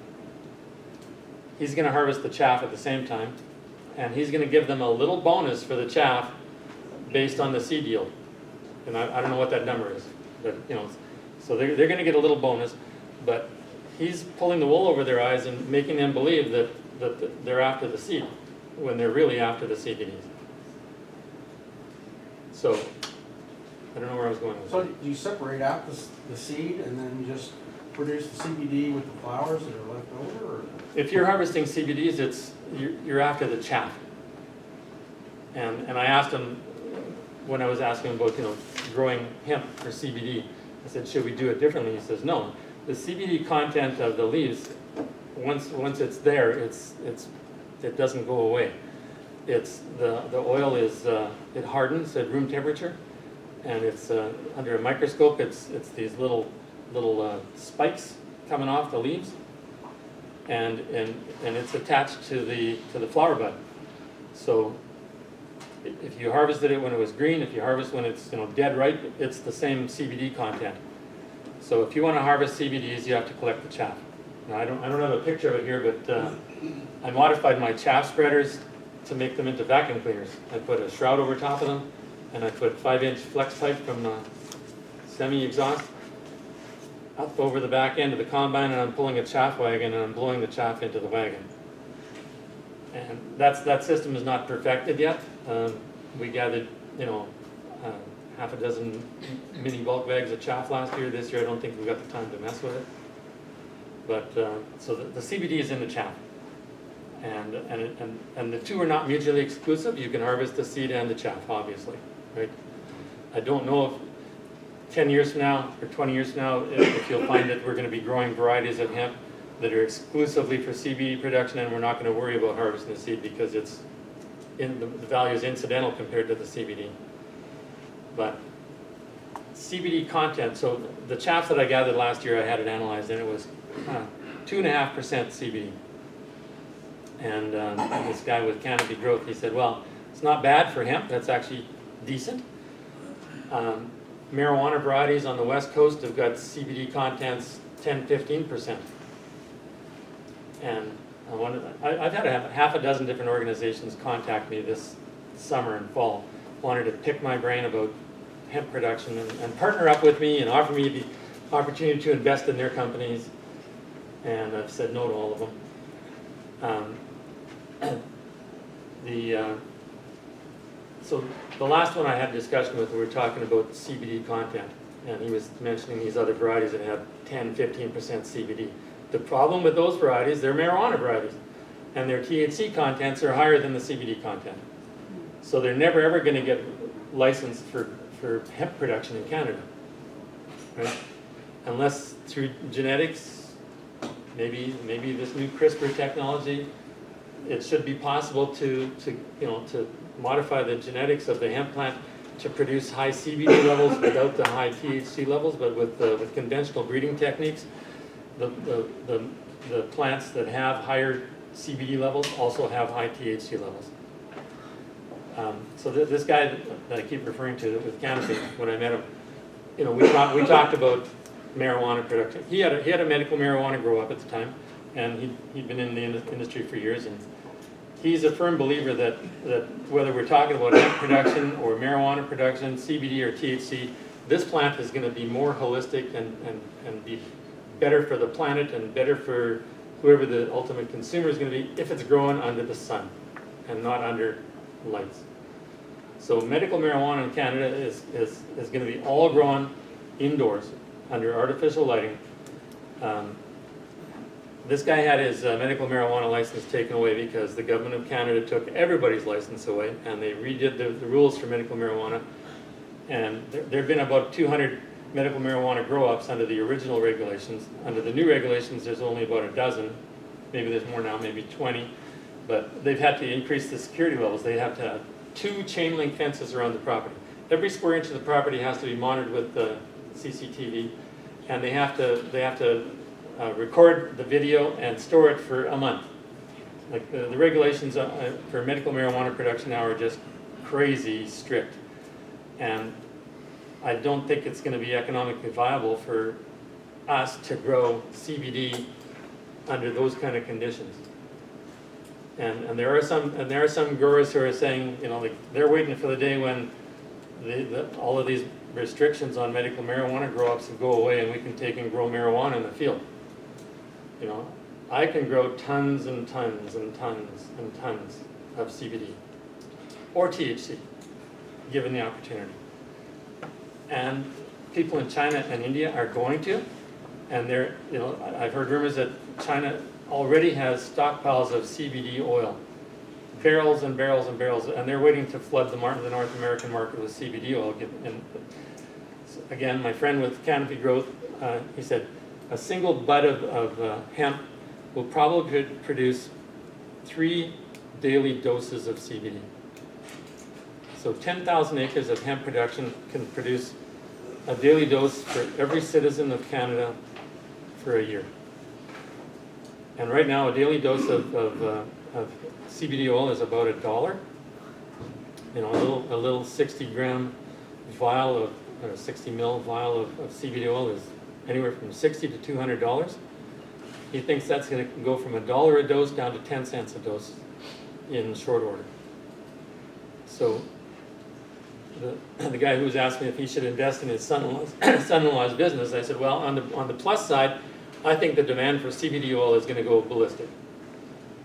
He's going to harvest the chaff at the same time, and he's going to give them a little bonus for the chaff based on the seed yield. And I don't know what that number is, but so they're going to get a little bonus, but he's pulling the wool over their eyes and making them believe that they're after the seed when they're really after the CBDs. So I don't know where I was going with So that. do you separate out the seed and then just produce the CBD with the flowers that are left over? Or? If you're harvesting CBDs, you're after the chaff. And I asked him, when I was asking him about, growing hemp for CBD, I said, should we do it differently? He says, no. The CBD content of the leaves, once it's there, it doesn't go away. It's the oil is it hardens at room temperature, and it's under a microscope. It's these little spikes coming off the leaves, and it's attached to the flower bud. So if you harvested it when it was green, if you harvest when it's dead ripe, it's the same CBD content. So if you want to harvest CBDs, you have to collect the chaff. Now I don't have a picture of it here, but I modified my chaff spreaders to make them into vacuum cleaners. I put a shroud over top of them, and I put 5-inch flex pipe from the semi-exhaust up over the back end of the combine, and I'm pulling a chaff wagon and I'm blowing the chaff into the wagon. And that system is not perfected yet. We gathered, half a dozen mini bulk bags of chaff last year. This year I don't think we got the time to mess with it. But so the CBD is in the chaff, and the two are not mutually exclusive. You can harvest the seed and the chaff, obviously, right? I don't know if 10 years from now or 20 years from now if you'll find that we're going to be growing varieties of hemp that are exclusively for CBD production, and we're not going to worry about harvesting the seed because the value is incidental compared to the CBD. But CBD content, so the chaff that I gathered last year, I had it analyzed, and it was 2.5% CBD. And this guy with Canopy Growth, he said, well, it's not bad for hemp, that's actually decent. Marijuana varieties on the West Coast have got CBD contents 10-15%. And I've had half a dozen different organizations contact me this summer and fall, wanted to pick my brain about hemp production and partner up with me and offer me the opportunity to invest in their companies. And I've said no to all of them. So the last one I had a discussion with, we were talking about CBD content, and he was mentioning these other varieties that have 10-15% CBD. The problem with those varieties, they're marijuana varieties, and their THC contents are higher than the CBD content. So they're never ever going to get licensed for hemp production in Canada, right? Unless through genetics, maybe this new CRISPR technology, it should be possible to modify the genetics of the hemp plant to produce high CBD levels without the high THC levels, but with conventional breeding techniques, the plants that have higher CBD levels also have high THC levels. So this guy that I keep referring to with Canopy, when I met him, we talked about marijuana production. He had a medical marijuana grow up at the time, and he'd been in the industry for years, and he's a firm believer that whether we're talking about hemp production or marijuana production, CBD or THC, this plant is going to be more holistic and be better for the planet and better for whoever the ultimate consumer is going to be if it's grown under the sun and not under lights. So medical marijuana in Canada is going to be all grown indoors under artificial lighting. This guy had his medical marijuana license taken away because the government of Canada took everybody's license away, and they redid the rules for medical marijuana. And there have been about 200 medical marijuana grow-ups under the original regulations. Under the new regulations, there's only about a dozen. Maybe there's more now, maybe 20. But they've had to increase the security levels. They have to have 2 chain link fences around the property. Every square inch of the property has to be monitored with CCTV, and they have to record the video and store it for a month. Like the regulations for medical marijuana production now are just crazy strict, and I don't think it's going to be economically viable for us to grow CBD under those kind of conditions. And there are some growers who are saying, they're waiting for the day when all of these restrictions on medical marijuana grow-ups will go away and we can take and grow marijuana in the field. I can grow tons and tons and tons and tons of CBD or THC, given the opportunity. And people in China and India are going to, and I've heard rumors that China already has stockpiles of CBD oil barrels and barrels and barrels, and they're waiting to flood the North American market with CBD oil. And again, my friend with canopy growth, he said a single bud of hemp will probably produce 3 daily doses of CBD. So 10,000 acres of hemp production can produce a daily dose for every citizen of Canada for a year. And right now, a daily dose of CBD oil is about $1. You know, a little 60-gram vial of, or 60 ml vial of CBD oil is anywhere from $60 to $200. He thinks that's going to go from $1 a dose down to 10 cents a dose in short order. So the guy who was asking if he should invest in his son-in-law's business, I said, well, on the plus side, I think the demand for CBD oil is going to go ballistic.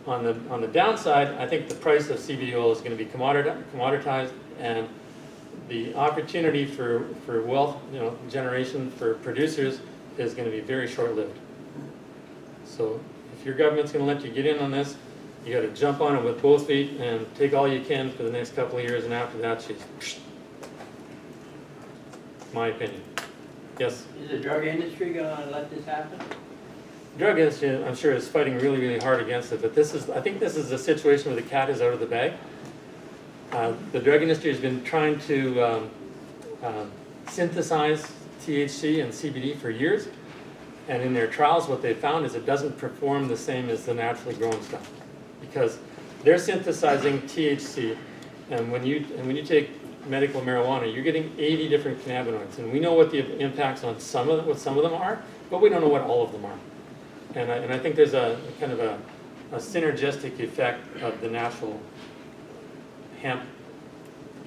On the downside, I think the price of CBD oil is going to be commoditized, and the opportunity for wealth, generation for producers is going to be very short-lived. So if your government's going to let you get in on this, you got to jump on it with both feet and take all you can for the next couple of years, and after that, my opinion. Yes? Is the drug industry gonna let this happen? Drug industry, I'm sure, is fighting really, really hard against it, but I think this is a situation where the cat is out of the bag. The drug industry has been trying to synthesize THC and CBD for years, and in their trials what they found is it doesn't perform the same as the naturally grown stuff, because they're synthesizing THC, and when you take medical marijuana, you're getting 80 different cannabinoids, and we know what the impacts on some of them are, but we don't know what all of them are. And I think there's a kind of a synergistic effect of the natural hemp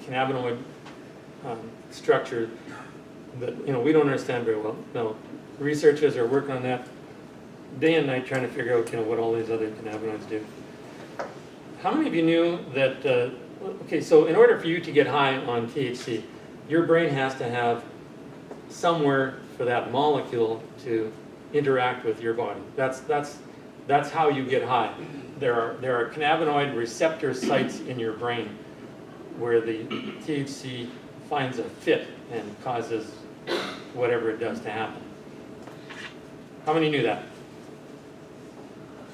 cannabinoid structure that we don't understand very well. No, researchers are working on that day and night trying to figure out what all these other cannabinoids do. How many of you knew that? Okay, so in order for you to get high on THC, your brain has to have somewhere for that molecule to interact with your body. That's how you get high. There are cannabinoid receptor sites in your brain where the THC finds a fit and causes whatever it does to happen. How many knew that?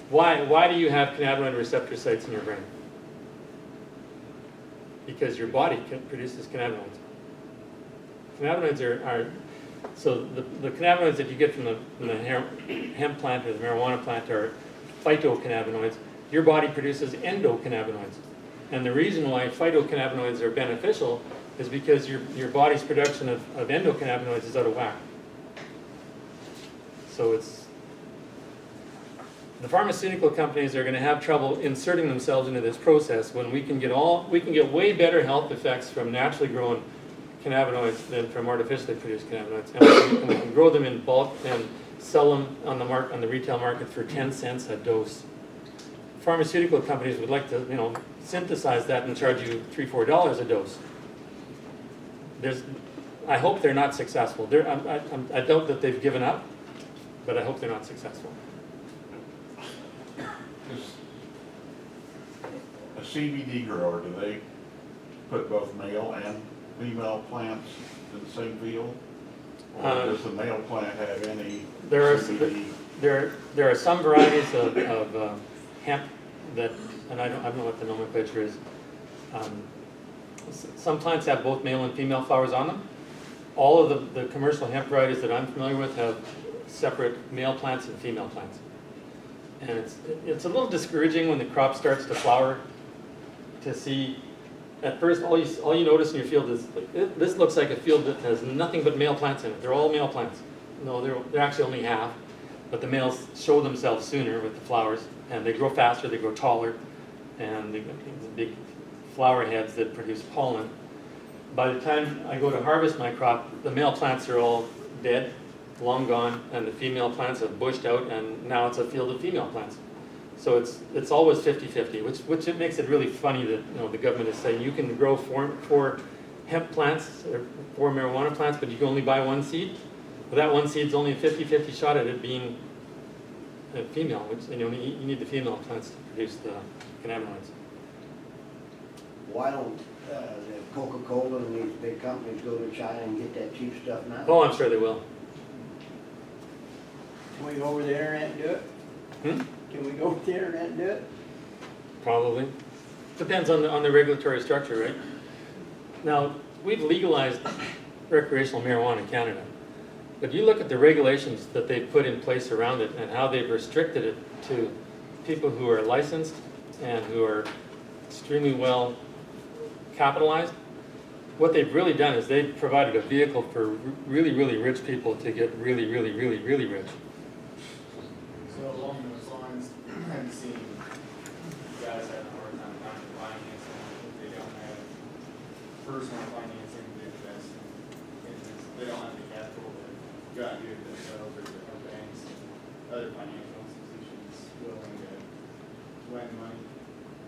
Why do you have cannabinoid receptor sites in your brain? Because your body produces cannabinoids. Cannabinoids are so the cannabinoids that you get from the hemp plant or the marijuana plant are phytocannabinoids. Your body produces endocannabinoids. And the reason why phytocannabinoids are beneficial is because your body's production of endocannabinoids is out of whack. So the pharmaceutical companies are going to have trouble inserting themselves into this process when we can get way better health effects from naturally grown cannabinoids than from artificially produced cannabinoids, and we can grow them in bulk and sell them on the retail market for 10 cents a dose. Pharmaceutical companies would like to synthesize that and charge you $3-4 a dose. I hope they're not successful. I doubt that they've given up, but I hope they're not successful. A CBD grower, do they put both male and female plants in the same field? Or does the male plant have any CBD? There are some varieties of hemp that, and I don't know what the nomenclature is. Some plants have both male and female flowers on them. All of the commercial hemp varieties that I'm familiar with have separate male plants and female plants. And it's a little discouraging when the crop starts to flower to see. At first, all you notice in your field is, this looks like a field that has nothing but male plants in it. They're all male plants. No, they're actually only half, but the males show themselves sooner with the flowers, and they grow faster, they grow taller, and they get big flower heads that produce pollen. By the time I go to harvest my crop, the male plants are all dead, long gone, and the female plants have bushed out, and now it's a field of female plants. So it's always 50-50, which it makes it really funny that the government is saying you can grow four hemp plants or 4 marijuana plants, but you can only buy one seed. Well, that one seed's only a 50-50 shot at it being a female, which you need the female plants to produce the cannabinoids. why don't, the Coca-Cola and these big companies go to China and get that cheap stuff now? Oh, I'm sure they will. Can we go over the internet and do it? Hmm? Can we go over the internet and do it? Probably. Depends on the regulatory structure, right? Now, we've legalized recreational marijuana in Canada. But you look at the regulations that they've put in place around it and how they've restricted it to people who are licensed and who are extremely well capitalized. What they've really done is they've provided a vehicle for really, really rich people to get really, really, really, really rich. So along those lines, I've seen guys have a hard time finding financing if they don't have personal financing to invest in this. They don't have the capital to go out and do it themselves, or banks, other financial institutions willing to lend money.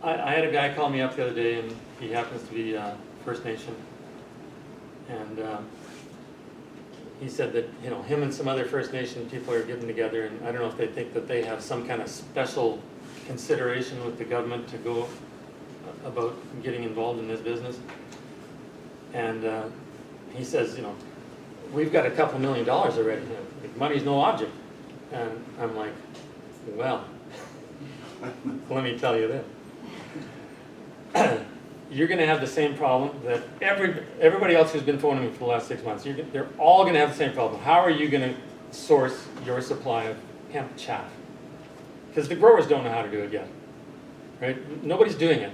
I had a guy call me up the other day, and he happens to be First Nation. And he said that, you know, him and some other First Nation people are getting together, and I don't know if they think that they have some kind of special consideration with the government to go about getting involved in this business. And he says, you know, we've got a couple $1 million already. You know, money's no object. And I'm like, well, let me tell you this. You're going to have the same problem that everybody else who's been phoning me for the last 6 months. They're all going to have the same problem. How are you going to source your supply of hemp chaff? Because the growers don't know how to do it yet, right? Nobody's doing it.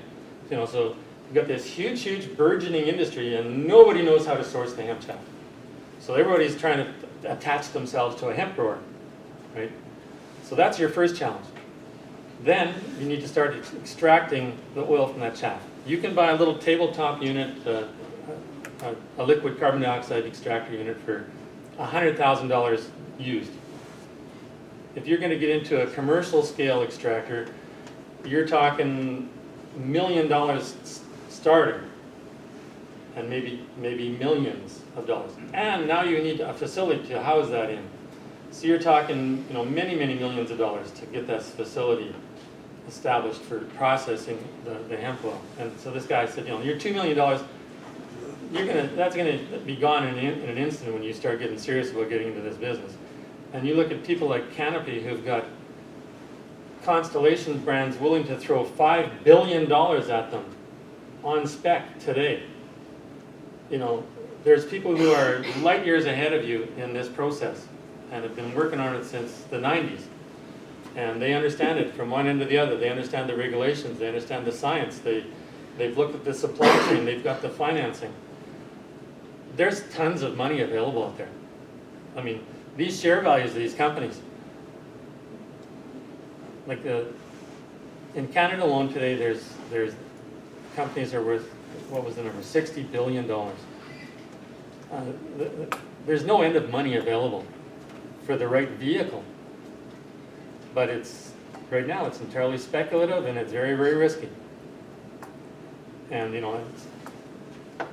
You know, so you've got this huge, huge burgeoning industry, and nobody knows how to source the hemp chaff. So everybody's trying to attach themselves to a hemp grower, right? So that's your first challenge. Then you need to start extracting the oil from that chaff. You can buy a little tabletop unit, a liquid carbon dioxide extractor unit for $100,000 used. If you're going to get into a commercial scale extractor, you're talking $1 million starting, and maybe millions of dollars. And now you need a facility to house that in. So you're talking, you know, many, many millions of dollars to get that facility established for processing the hemp oil. And so this guy said, you know, your $2 million, that's gonna be gone in an instant when you start getting serious about getting into this business. And you look at people like Canopy who've got Constellation brands willing to throw $5 billion at them on spec today. You know, there's people who are light years ahead of you in this process and have been working on it since the 90s. And they understand it from one end to the other. They understand the regulations. They understand the science. They've looked at the supply chain. They've got the financing. There's tons of money available out there. I mean, these share values of these companies, like in Canada alone today, there's companies are worth, what was the number, $60 billion. There's no end of money available for the right vehicle. But right now it's entirely speculative, and it's very, very risky. And you know,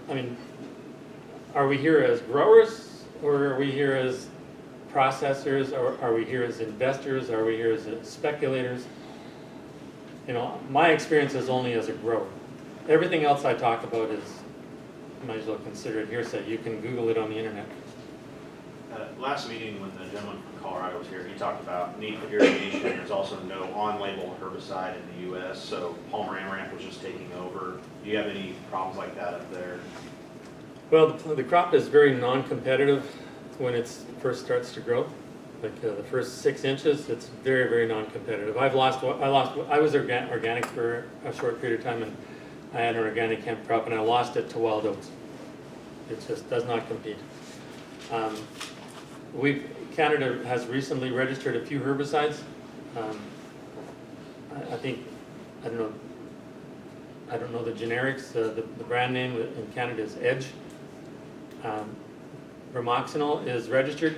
I mean, are we here as growers, or are we here as processors, or are we here as investors? Are we here as speculators? You know, my experience is only as a grower. Everything else I talk about is, you might as well consider it hearsay. You can Google it on the internet. Last meeting when the gentleman from Colorado was here, he talked about need for irrigation. There's also no on-label herbicide in the U.S., so Palmer Amaranth was just taking over. Do you have any problems like that up there? Well, the crop is very non-competitive when it first starts to grow. Like the first 6 inches, it's very, very non-competitive. I was organic for a short period of time, and I had an organic hemp crop, and I lost it to wild oats. It just does not compete. Canada has recently registered a few herbicides. I don't know the generics. The brand name in Canada is Edge. Bromoxynil is registered,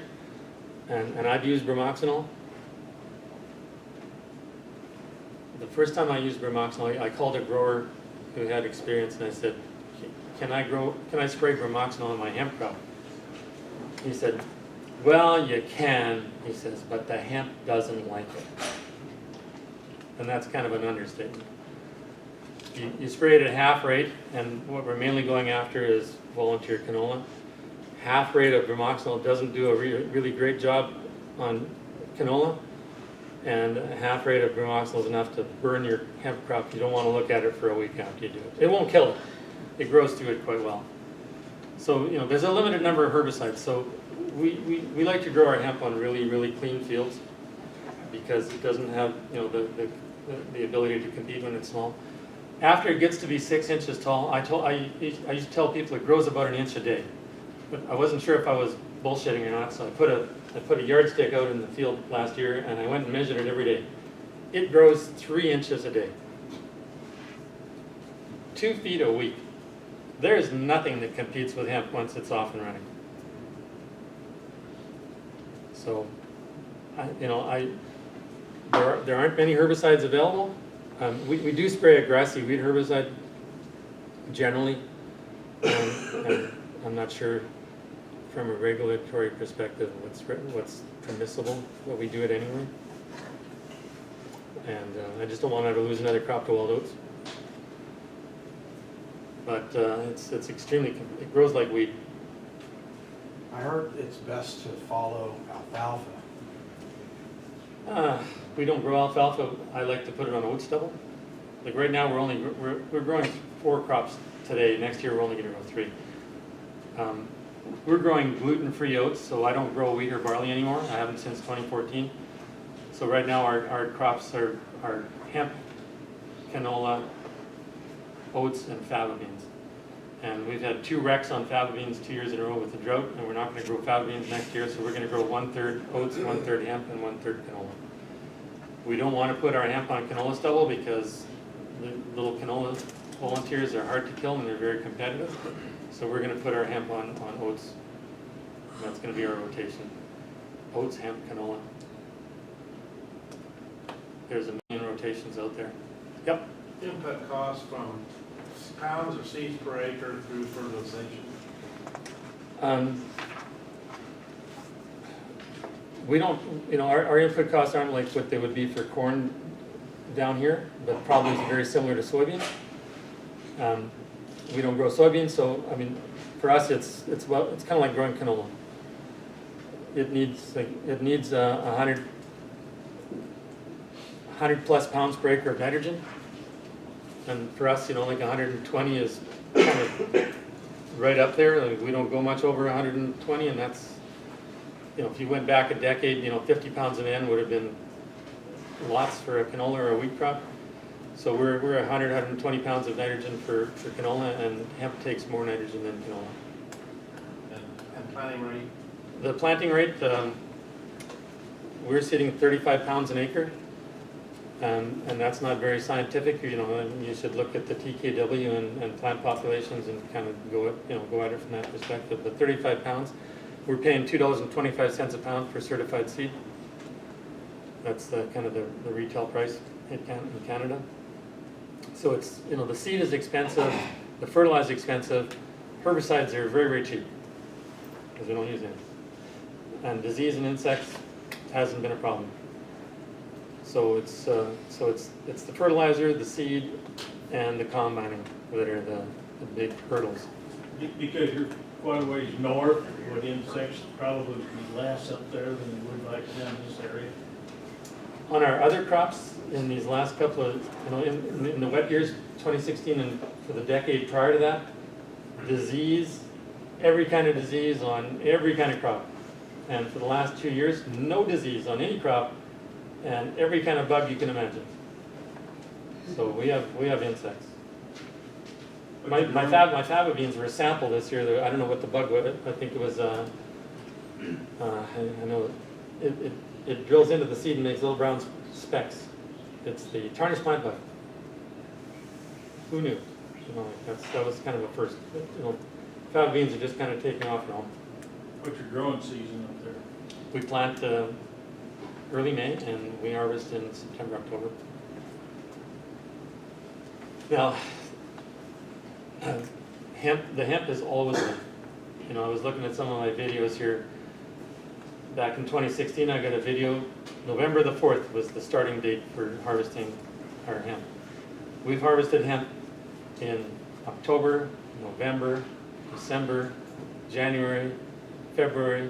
and I've used bromoxynil. The first time I used bromoxynil, I called a grower who had experience, and I said, "Can I spray bromoxynil on my hemp crop?" He said, "Well, you can," he says, "but the hemp doesn't like it." And that's kind of an understatement. You spray it at half rate, and what we're mainly going after is volunteer canola. Half rate of bromoxynil doesn't do a really great job on canola, and a half rate of bromoxynil is enough to burn your hemp crop. You don't want to look at it for a week after you do it. It won't kill it. It grows through it quite well. So, there's a limited number of herbicides. So we like to grow our hemp on really clean fields because it doesn't have, the ability to compete when it's small. After it gets to be 6 inches tall, I used to tell people it grows about an inch a day. But I wasn't sure if I was bullshitting or not, so I put a yardstick out in the field last year and I went and measured it every day. It grows 3 inches a day. 2 feet a week. There is nothing that competes with hemp once it's off and running. So, there aren't many herbicides available. We do spray a grassy weed herbicide generally. And I'm not sure from a regulatory perspective what's permissible, but we do it anyway. And I just don't want to lose another crop to wild oats. But it's extremely, it grows like weed. I heard it's best to follow alfalfa. We don't grow alfalfa. I like to put it on oat stubble. Like right now, we're growing 4 crops today. Next year, we're only going to grow 3. We're growing gluten-free oats, so I don't grow wheat or barley anymore. I haven't since 2014. So right now, our crops are hemp, canola, oats, and fava beans. And we've had 2 wrecks on fava beans 2 years in a row with the drought, and we're not going to grow fava beans next year, so we're going to grow 1/3 oats, 1/3 hemp, and 1/3 canola. We don't want to put our hemp on canola stubble because the little canola volunteers are hard to kill and they're very competitive. So we're going to put our hemp on oats. And that's going to be our rotation. Oats, hemp, canola. There's a million rotations out there. Yep. Input costs from pounds of seeds per acre through fertilization? We don't, our input costs aren't like what they would be for corn down here, but probably very similar to soybeans. We don't grow soybeans, so for us, it's kind of like growing canola. It needs 100 plus pounds per acre of nitrogen, and for us, like 120 is kind of right up there. Like we don't go much over 120, and that's, if you went back a decade, 50 pounds of N would have been lots for a canola or a wheat crop. So we're 100, 120 pounds of nitrogen for canola, and hemp takes more nitrogen than canola. And planting rate? The planting rate, we're sitting 35 pounds an acre, and that's not very scientific. You should look at the TKW and plant populations and kind of go at it from that perspective. But 35 pounds, we're paying $2.25 a pound for certified seed. That's the retail price in Canada. So it's, the seed is expensive, the fertilizer is expensive, herbicides are very cheap because we don't use any. And disease and insects hasn't been a problem. So it's the fertilizer, the seed, and the combining that are the big hurdles. Because you're quite a ways north, would insects probably be less up there than they would like down this area? On our other crops, in these last couple of, in the wet years, 2016 and for the decade prior to that, disease, every kind of disease on every kind of crop. And for the last 2 years, no disease on any crop, and every kind of bug you can imagine. So we have insects. My fava beans were a sample this year. I don't know what the bug was. I think it was. I know it drills into the seed and makes little brown specks. It's the tarnished plant bug. Who knew? That was kind of a first. Fava beans are just kind of taking off now. What's your growing season up there? We plant early May and we harvest in September, October. Now, the hemp is always there. I was looking at some of my videos here. Back in 2016, I got a video. November the 4th was the starting date for harvesting our hemp. We've harvested hemp in October, November, December, January, February.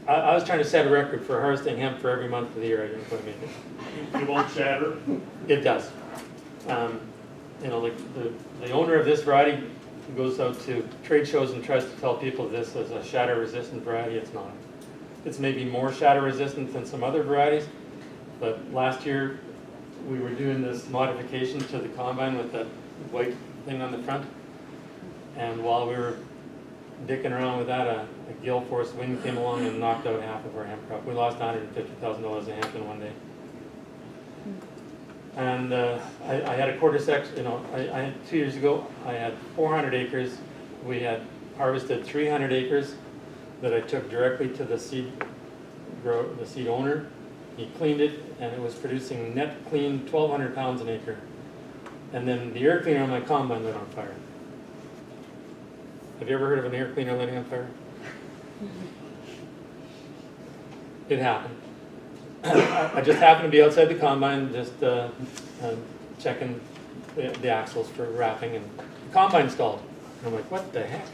I was trying to set a record for harvesting hemp for every month of the year. I didn't quite make it. It won't shatter? It does. You know, like the owner of this variety goes out to trade shows and tries to tell people this is a shatter-resistant variety. It's not. It's maybe more shatter-resistant than some other varieties, but last year we were doing this modification to the combine with that white thing on the front, and while we were dicking around with that, a gale force wind came along and knocked out half of our hemp crop. We lost $150,000 of hemp in one day. And I had a quarter section, you know, I 2 years ago, I had 400 acres. We had harvested 300 acres that I took directly to the seed owner. He cleaned it, and it was producing net clean 1,200 pounds an acre. And then the air cleaner on my combine lit on fire. Have you ever heard of an air cleaner lighting on fire? It happened. I just happened to be outside the combine, just checking the axles for wrapping, and the combine stalled. And I'm like, what the heck?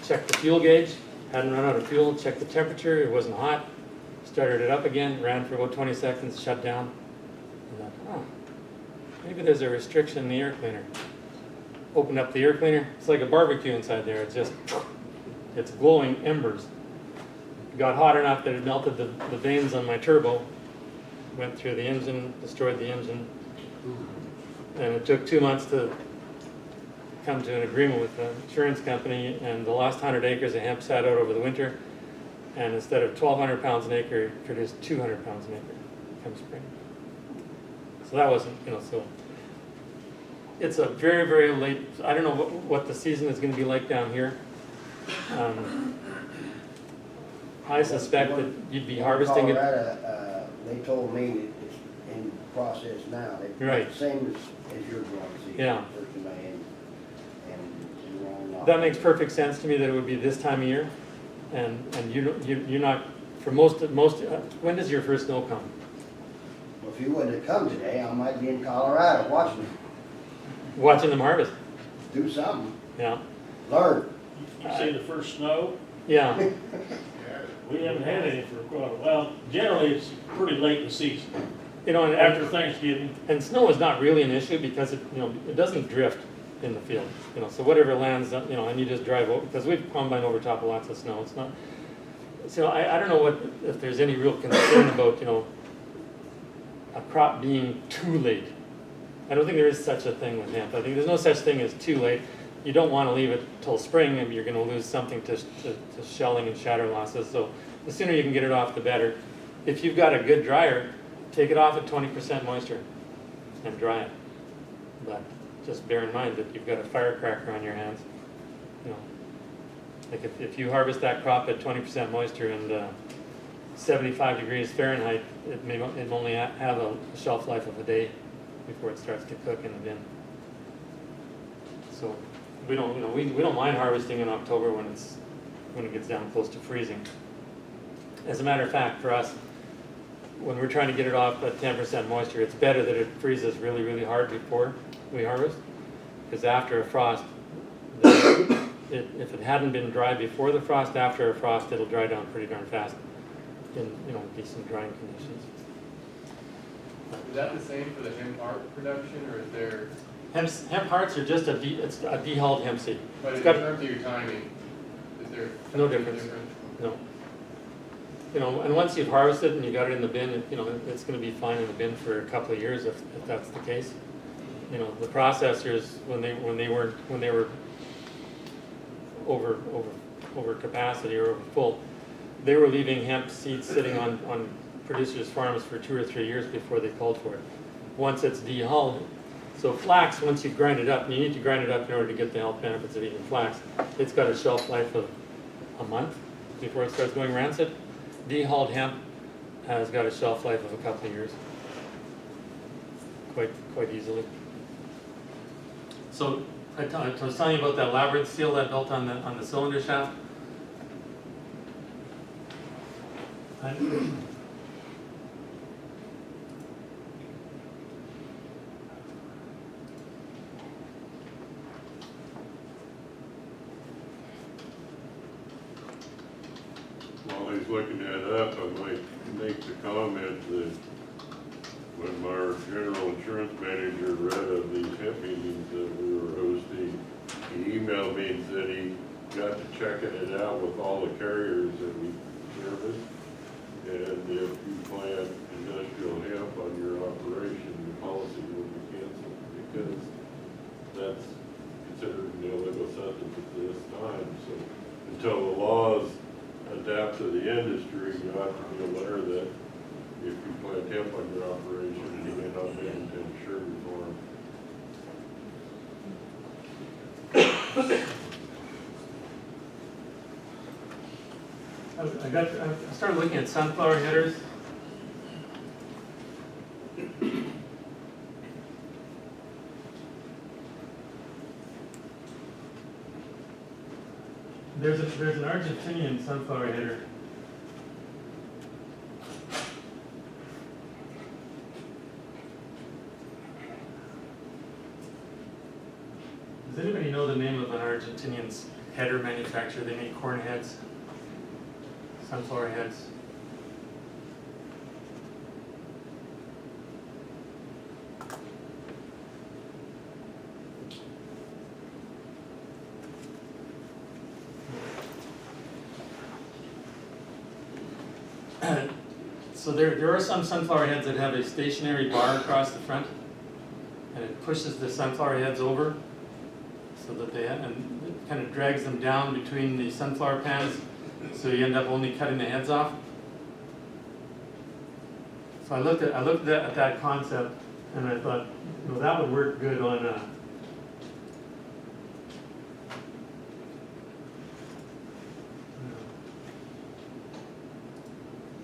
Checked the fuel gauge, hadn't run out of fuel, checked the temperature, it wasn't hot. Started it up again, ran for about 20 seconds, shut down. I'm like, oh, maybe there's a restriction in the air cleaner. Opened up the air cleaner, it's like a barbecue inside there. It's glowing embers. Got hot enough that it melted the vanes on my turbo, went through the engine, destroyed the engine, and it took 2 months to come to an agreement with the insurance company, and the last 100 acres of hemp sat out over the winter, and instead of 1,200 pounds an acre, it produced 200 pounds an acre come spring. So that wasn't, you know, so it's a very, very late, I don't know what the season is going to be like down here. I suspect that you'd be harvesting it. Colorado, they told me that it's in process now. Right. The same as your growing season. Yeah. First of May and long off. That makes perfect sense to me that it would be this time of year, and you're not, for most when does your first snow come? Well, if you wouldn't have come today, I might be in Colorado Watching them harvest. do something, Yeah. learn. You see the first snow? Yeah. We haven't had any for quite a while. Generally, it's pretty late in the season, You know, and after Thanksgiving. And snow is not really an issue because it doesn't drift in the field. So whatever lands, and you just drive over, because we've combined over top of lots of snow. It's not. So I don't know if there's any real concern about a crop being too late. I don't think there is such a thing with hemp. I think there's no such thing as too late. You don't want to leave it till spring, and you're going to lose something to shelling and shatter losses. So the sooner you can get it off, the better. If you've got a good dryer, take it off at 20% moisture and dry it. But just bear in mind that you've got a firecracker on your hands. Like if you harvest that crop at 20% moisture and 75 degrees Fahrenheit, it only have a shelf life of a day before it starts to cook in the bin. So we don't mind harvesting in October when it gets down close to freezing. As a matter of fact, for us, when we're trying to get it off at 10% moisture, it's better that it freezes really, really hard before we harvest, because after a frost, if it hadn't been dry before the frost, after a frost, it'll dry down pretty darn fast in decent drying conditions. Is that the same for the hemp art production, or is there? Hemp hearts are just it's a dehulled hemp seed. But It's in got terms of your timing, is there? no difference. No. And once you've harvested and you got it in the bin, it's going to be fine in the bin for a couple of years if that's the case. The processors when they were over capacity or over full, they were leaving hemp seeds sitting on producers' farms for 2 or 3 years before they called for it. Once it's dehulled, so flax, once you grind it up, and you need to grind it up in order to get the health benefits of eating flax, it's got a shelf life of a month before it starts going rancid. Dehulled hemp has got a shelf life of a couple of years, quite easily. So I was telling you about that labyrinth seal that built on the cylinder shaft. while he's looking that up, I might make the comment that when our general insurance manager read of these hemp meetings that we were hosting, he emailed me and said he got to checking it out with all the carriers that we service. And if you plant industrial hemp on your operation, your policy will be canceled because that's considered an illegal substance at this time. So until the laws adapt to the industry, you have to be aware that if you plant hemp on your operation, you may not be able to insure you for them. I started looking at sunflower headers. There's an Argentinian sunflower header. Does anybody know the name of an Argentinian header manufacturer? They make corn heads, sunflower heads. So there are some sunflower heads that have a stationary bar across the front, and it pushes the sunflower heads over so that and it kind of drags them down between the sunflower pans, so you end up only cutting the heads off. So I looked at that concept, and I thought, you know, that would work good on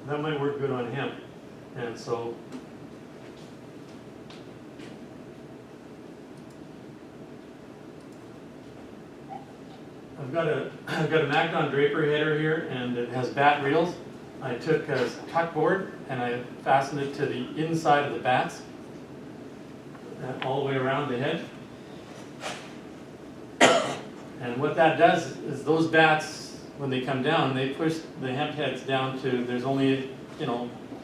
that might work good on hemp. And so I've got a Macdon draper header here, and it has bat reels. I took a tuck board and I fastened it to the inside of the bats, all the way around the head. And what that does is those bats, when they come down, they push the hemp heads down to, there's only,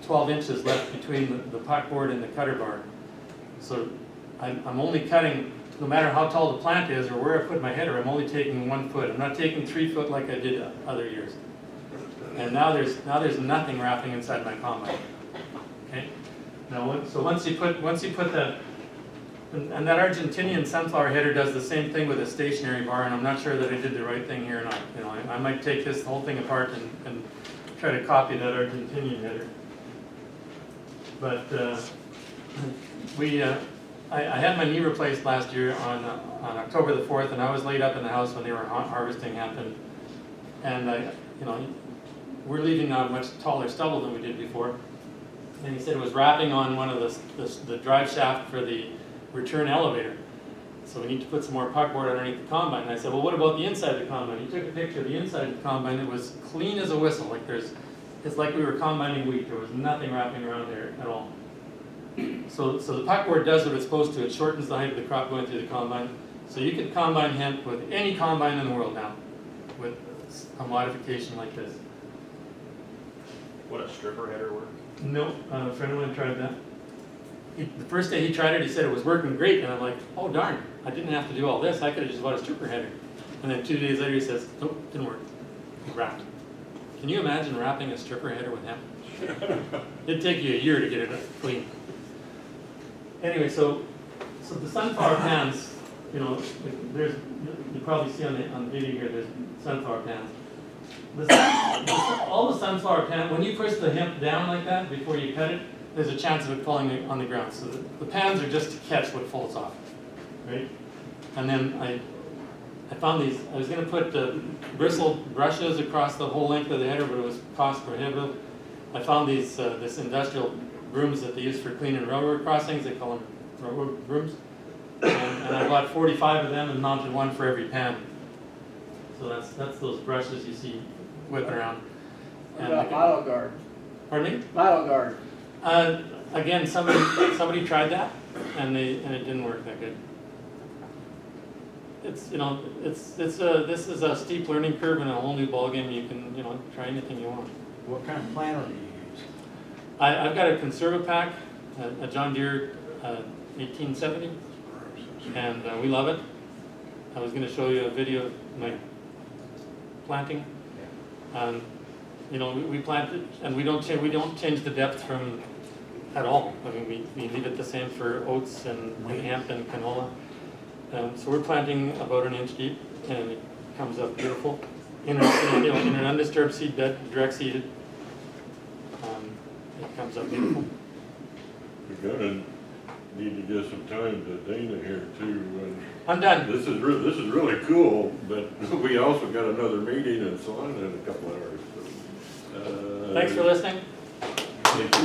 12 inches left between the puck board and the cutter bar. So I'm only cutting, no matter how tall the plant is or where I put my header, I'm only taking 1 foot. I'm not taking 3 foot like I did other years. And now there's nothing wrapping inside my combine. Okay. Now, so once you put that, and that Argentinian sunflower header does the same thing with a stationary bar, and I'm not sure that I did the right thing here or not. I might take this whole thing apart and try to copy that Argentinian header. But I had my knee replaced last year on October the 4th, and I was laid up in the house when they were harvesting hemp, and we're leaving now a much taller stubble than we did before. And he said it was wrapping on one of the drive shaft for the return elevator. So we need to put some more puckboard underneath the combine. And I said, well, what about the inside of the combine? He took a picture of the inside of the combine. It was clean as a whistle. Like it's like we were combining wheat. There was nothing wrapping around there at all. So the puckboard does what it's supposed to. It shortens the height of the crop going through the combine. So you could combine hemp with any combine in the world now, with a modification like this. Would a stripper header work? No, a friend of mine tried that. The first day he tried it, he said it was working great, and I'm like, oh darn, I didn't have to do all this. I could have just bought a stripper header. And then 2 days later he says, nope, didn't work. He wrapped. Can you imagine wrapping a stripper header with hemp? It'd take you a year to get it clean. Anyway, so the sunflower pans, there's, you probably see on the video here, there's sunflower pans. All the sunflower pans, when you push the hemp down like that before you cut it, there's a chance of it falling on the ground. So the pans are just to catch what falls off, right? And then I found these. I was going to put bristle brushes across the whole length of the header, but it was cost prohibitive. I found these this industrial brooms that they use for cleaning railroad crossings. They call them railroad brooms. And I bought 45 of them and mounted one for every pan. So that's those brushes you see whipping around. What about vital guard? Pardon me? Vital guard. Again, somebody tried that, and it didn't work that good. it's, you know, this is a steep learning curve and a whole new ballgame. You can, you know, try anything you want. What kind of planter do you use? I've got a Conservapack, a John Deere 1870, and we love it. I was going to show you a video of my planting. You know, we plant it, and we don't change the depth from at all. I mean, we leave it the same for oats and hemp and canola. So we're planting about 1 inch deep, and it comes up beautiful in an undisturbed seed bed, direct seeded. It comes up beautiful. We're gonna need to give some time to Dana here too. I'm done. This is really cool, but we also got another meeting in Salina in a couple hours. So, Thanks for listening. Thank you.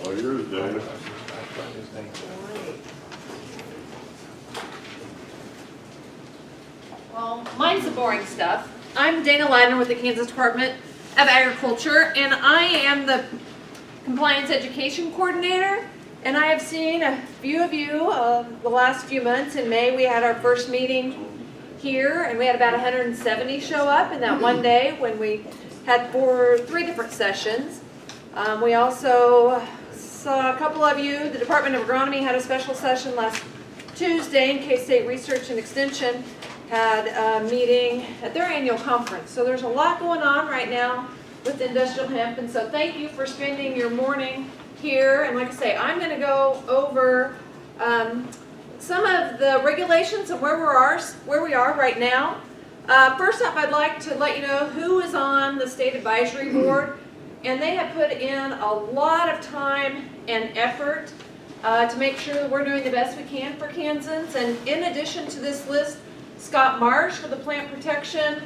All yours, Dana. Well, mine's the boring stuff. I'm Dana Ladner with the Kansas Department of Agriculture, and I am the Compliance Education Coordinator. And I have seen a few of you the last few months. In May, we had our first meeting here, and we had about 170 show up in that one day when we had 3 different sessions. We also saw a couple of you. The Department of Agronomy had a special session last Tuesday, and K-State Research and Extension had a meeting at their annual conference. So there's a lot going on right now with industrial hemp, and so thank you for spending your morning here. And like I say, I'm going to go over some of the regulations and where we are right now. First up, I'd like to let you know who is on the State Advisory Board, and they have put in a lot of time and effort to make sure that we're doing the best we can for Kansans. And in addition to this list, Scott Marsh for the Plant Protection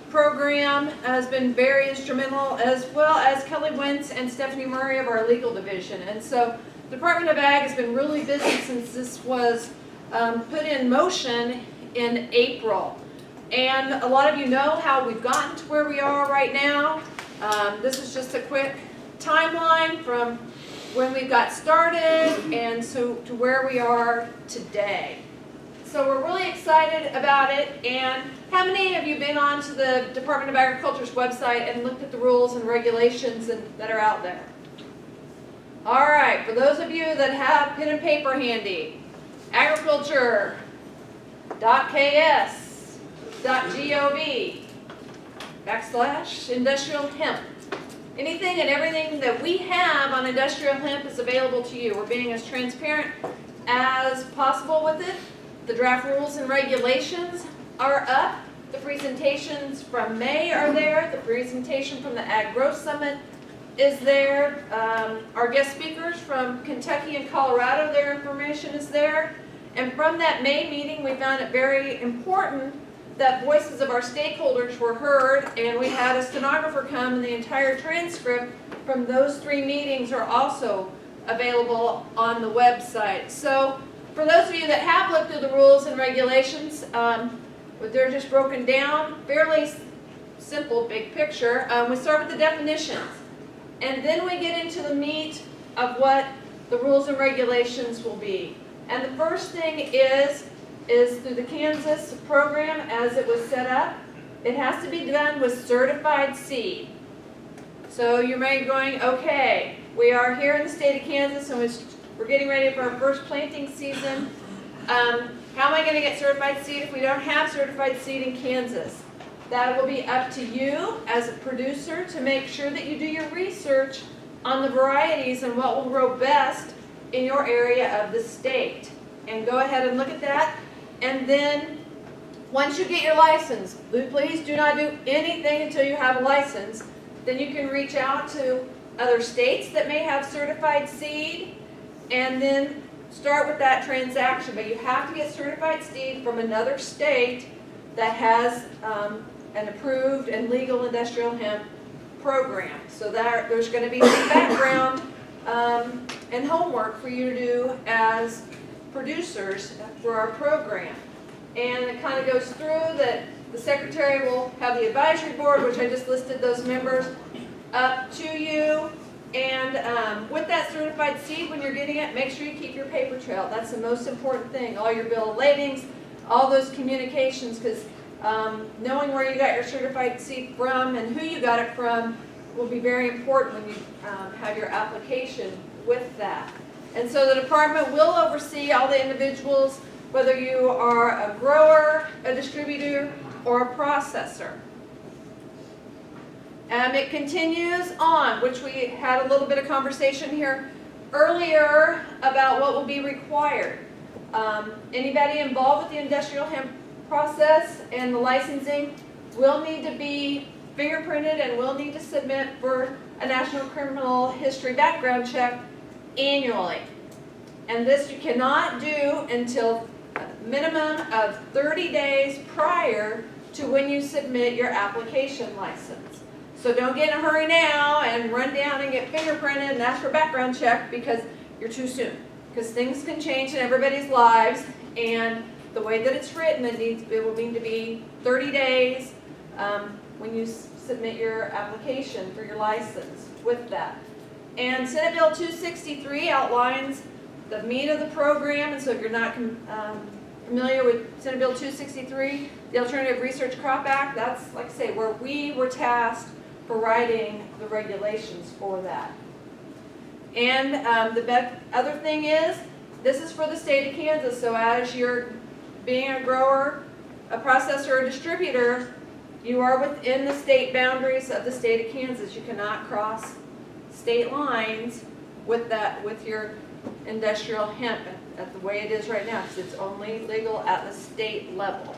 Program has been very instrumental, as well as Kelly Wentz and Stephanie Murray of our legal division. And so the Department of Ag has been really busy since this was put in motion in April. And a lot of you know how we've gotten to where we are right now. This is just a quick timeline from when we got started and so to where we are today. So we're really excited about it. And how many of you been on to the Department of Agriculture's website and looked at the rules and regulations that are out there? All right, for those of you that have pen and paper handy, agriculture.ks.gov/industrial hemp. Anything and everything that we have on industrial hemp is available to you. We're being as transparent as possible with it. The draft rules and regulations are up. The presentations from May are there. The presentation from the Ag Growth Summit is there. Our guest speakers from Kentucky and Colorado, their information is there. And from that May meeting, we found it very important that voices of our stakeholders were heard, and we had a stenographer come, and the entire transcript from those 3 meetings are also available on the website. So for those of you that have looked through the rules and regulations, they're just broken down, fairly simple, big picture. We start with the definitions, and then we get into the meat of what the rules and regulations will be. And the first thing is through the Kansas program as it was set up, it has to be done with certified seed. So you may be going, okay, we are here in the state of Kansas and we're getting ready for our first planting season. How am I going to get certified seed if we don't have certified seed in Kansas? That will be up to you as a producer to make sure that you do your research on the varieties and what will grow best in your area of the state. And go ahead and look at that. And then once you get your license, please do not do anything until you have a license. Then you can reach out to other states that may have certified seed and then start with that transaction. But you have to get certified seed from another state that has an approved and legal industrial hemp program. So there's going to be some background and homework for you to do as producers for our program. And it kind of goes through that the secretary will have the advisory board, which I just listed those members, up to you. And with that certified seed, when you're getting it, make sure you keep your paper trail. That's the most important thing. All your bill of ladings, all those communications, because knowing where you got your certified seed from and who you got it from will be very important when you have your application with that. And so the department will oversee all the individuals, whether you are a grower, a distributor, or a processor. It continues on, which we had a little bit of conversation here earlier about what will be required. Anybody involved with the industrial hemp process and the licensing will need to be fingerprinted and will need to submit for a national criminal history background check annually. And this you cannot do until a minimum of 30 days prior to when you submit your application license. So don't get in a hurry now and run down and get fingerprinted and ask for a background check because you're too soon. Because things can change in everybody's lives, and the way that it's written, it will need to be 30 days when you submit your application for your license with that. And Senate Bill 263 outlines the meat of the program, and so if you're not familiar with Senate Bill 263, the Alternative Research Crop Act, that's, like I say, where we were tasked for writing the regulations for that. And the other thing is, this is for the state of Kansas, so as you're being a grower, a processor, or a distributor, you are within the state boundaries of the state of Kansas. You cannot cross state lines with that, with your industrial hemp at the way it is right now, because it's only legal at the state level.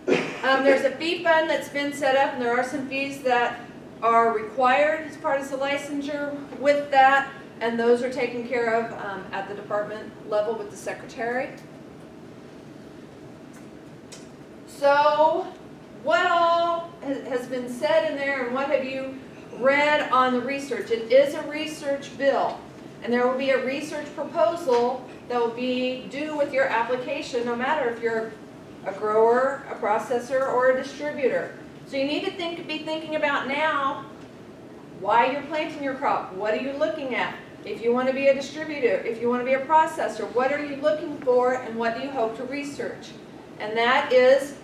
There's a fee fund that's been set up, and there are some fees that are required as part of the licensure with that, and those are taken care of at the department level with the secretary. So what all has been said in there, and what have you read on the research? It is a research bill, and there will be a research proposal that will be due with your application, no matter if you're a grower, a processor, or a distributor. So you need to be thinking about now why you're planting your crop. What are you looking at? If you want to be a distributor, if you want to be a processor, what are you looking for, and what do you hope to research? And that is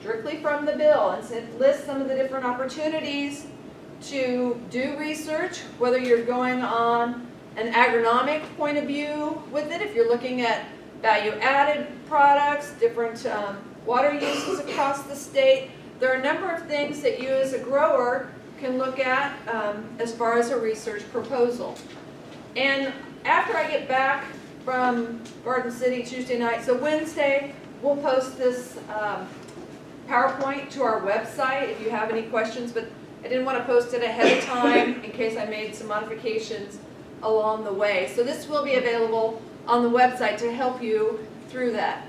strictly from the bill, and it lists some of the different opportunities to do research, whether you're going on an agronomic point of view with it, if you're looking at value-added products, different water uses across the state. There are a number of things that you as a grower can look at as far as a research proposal. And after I get back from Garden City Tuesday night, so Wednesday, we'll post this PowerPoint to our website if you have any questions, but I didn't want to post it ahead of time in case I made some modifications along the way. So this will be available on the website to help you through that.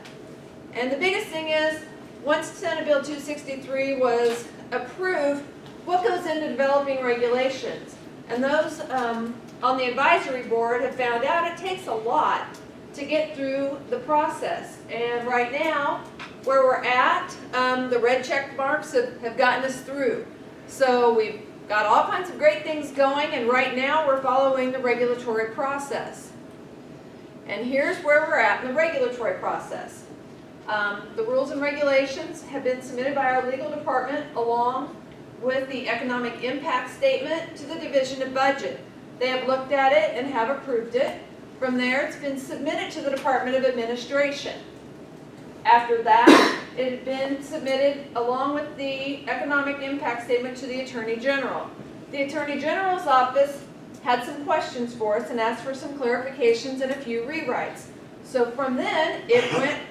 And the biggest thing is, once Senate Bill 263 was approved, what goes into developing regulations? And those on the advisory board have found out it takes a lot to get through the process. And right now, where we're at, the red check marks have gotten us through. So we've got all kinds of great things going, and right now we're following the regulatory process. And here's where we're at in the regulatory process. The rules and regulations have been submitted by our legal department along with the economic impact statement to the Division of Budget. They have looked at it and have approved it. From there, it's been submitted to the Department of Administration. After that, it had been submitted along with the economic impact statement to the Attorney General. The Attorney General's office had some questions for us and asked for some clarifications and a few rewrites. So from then, it went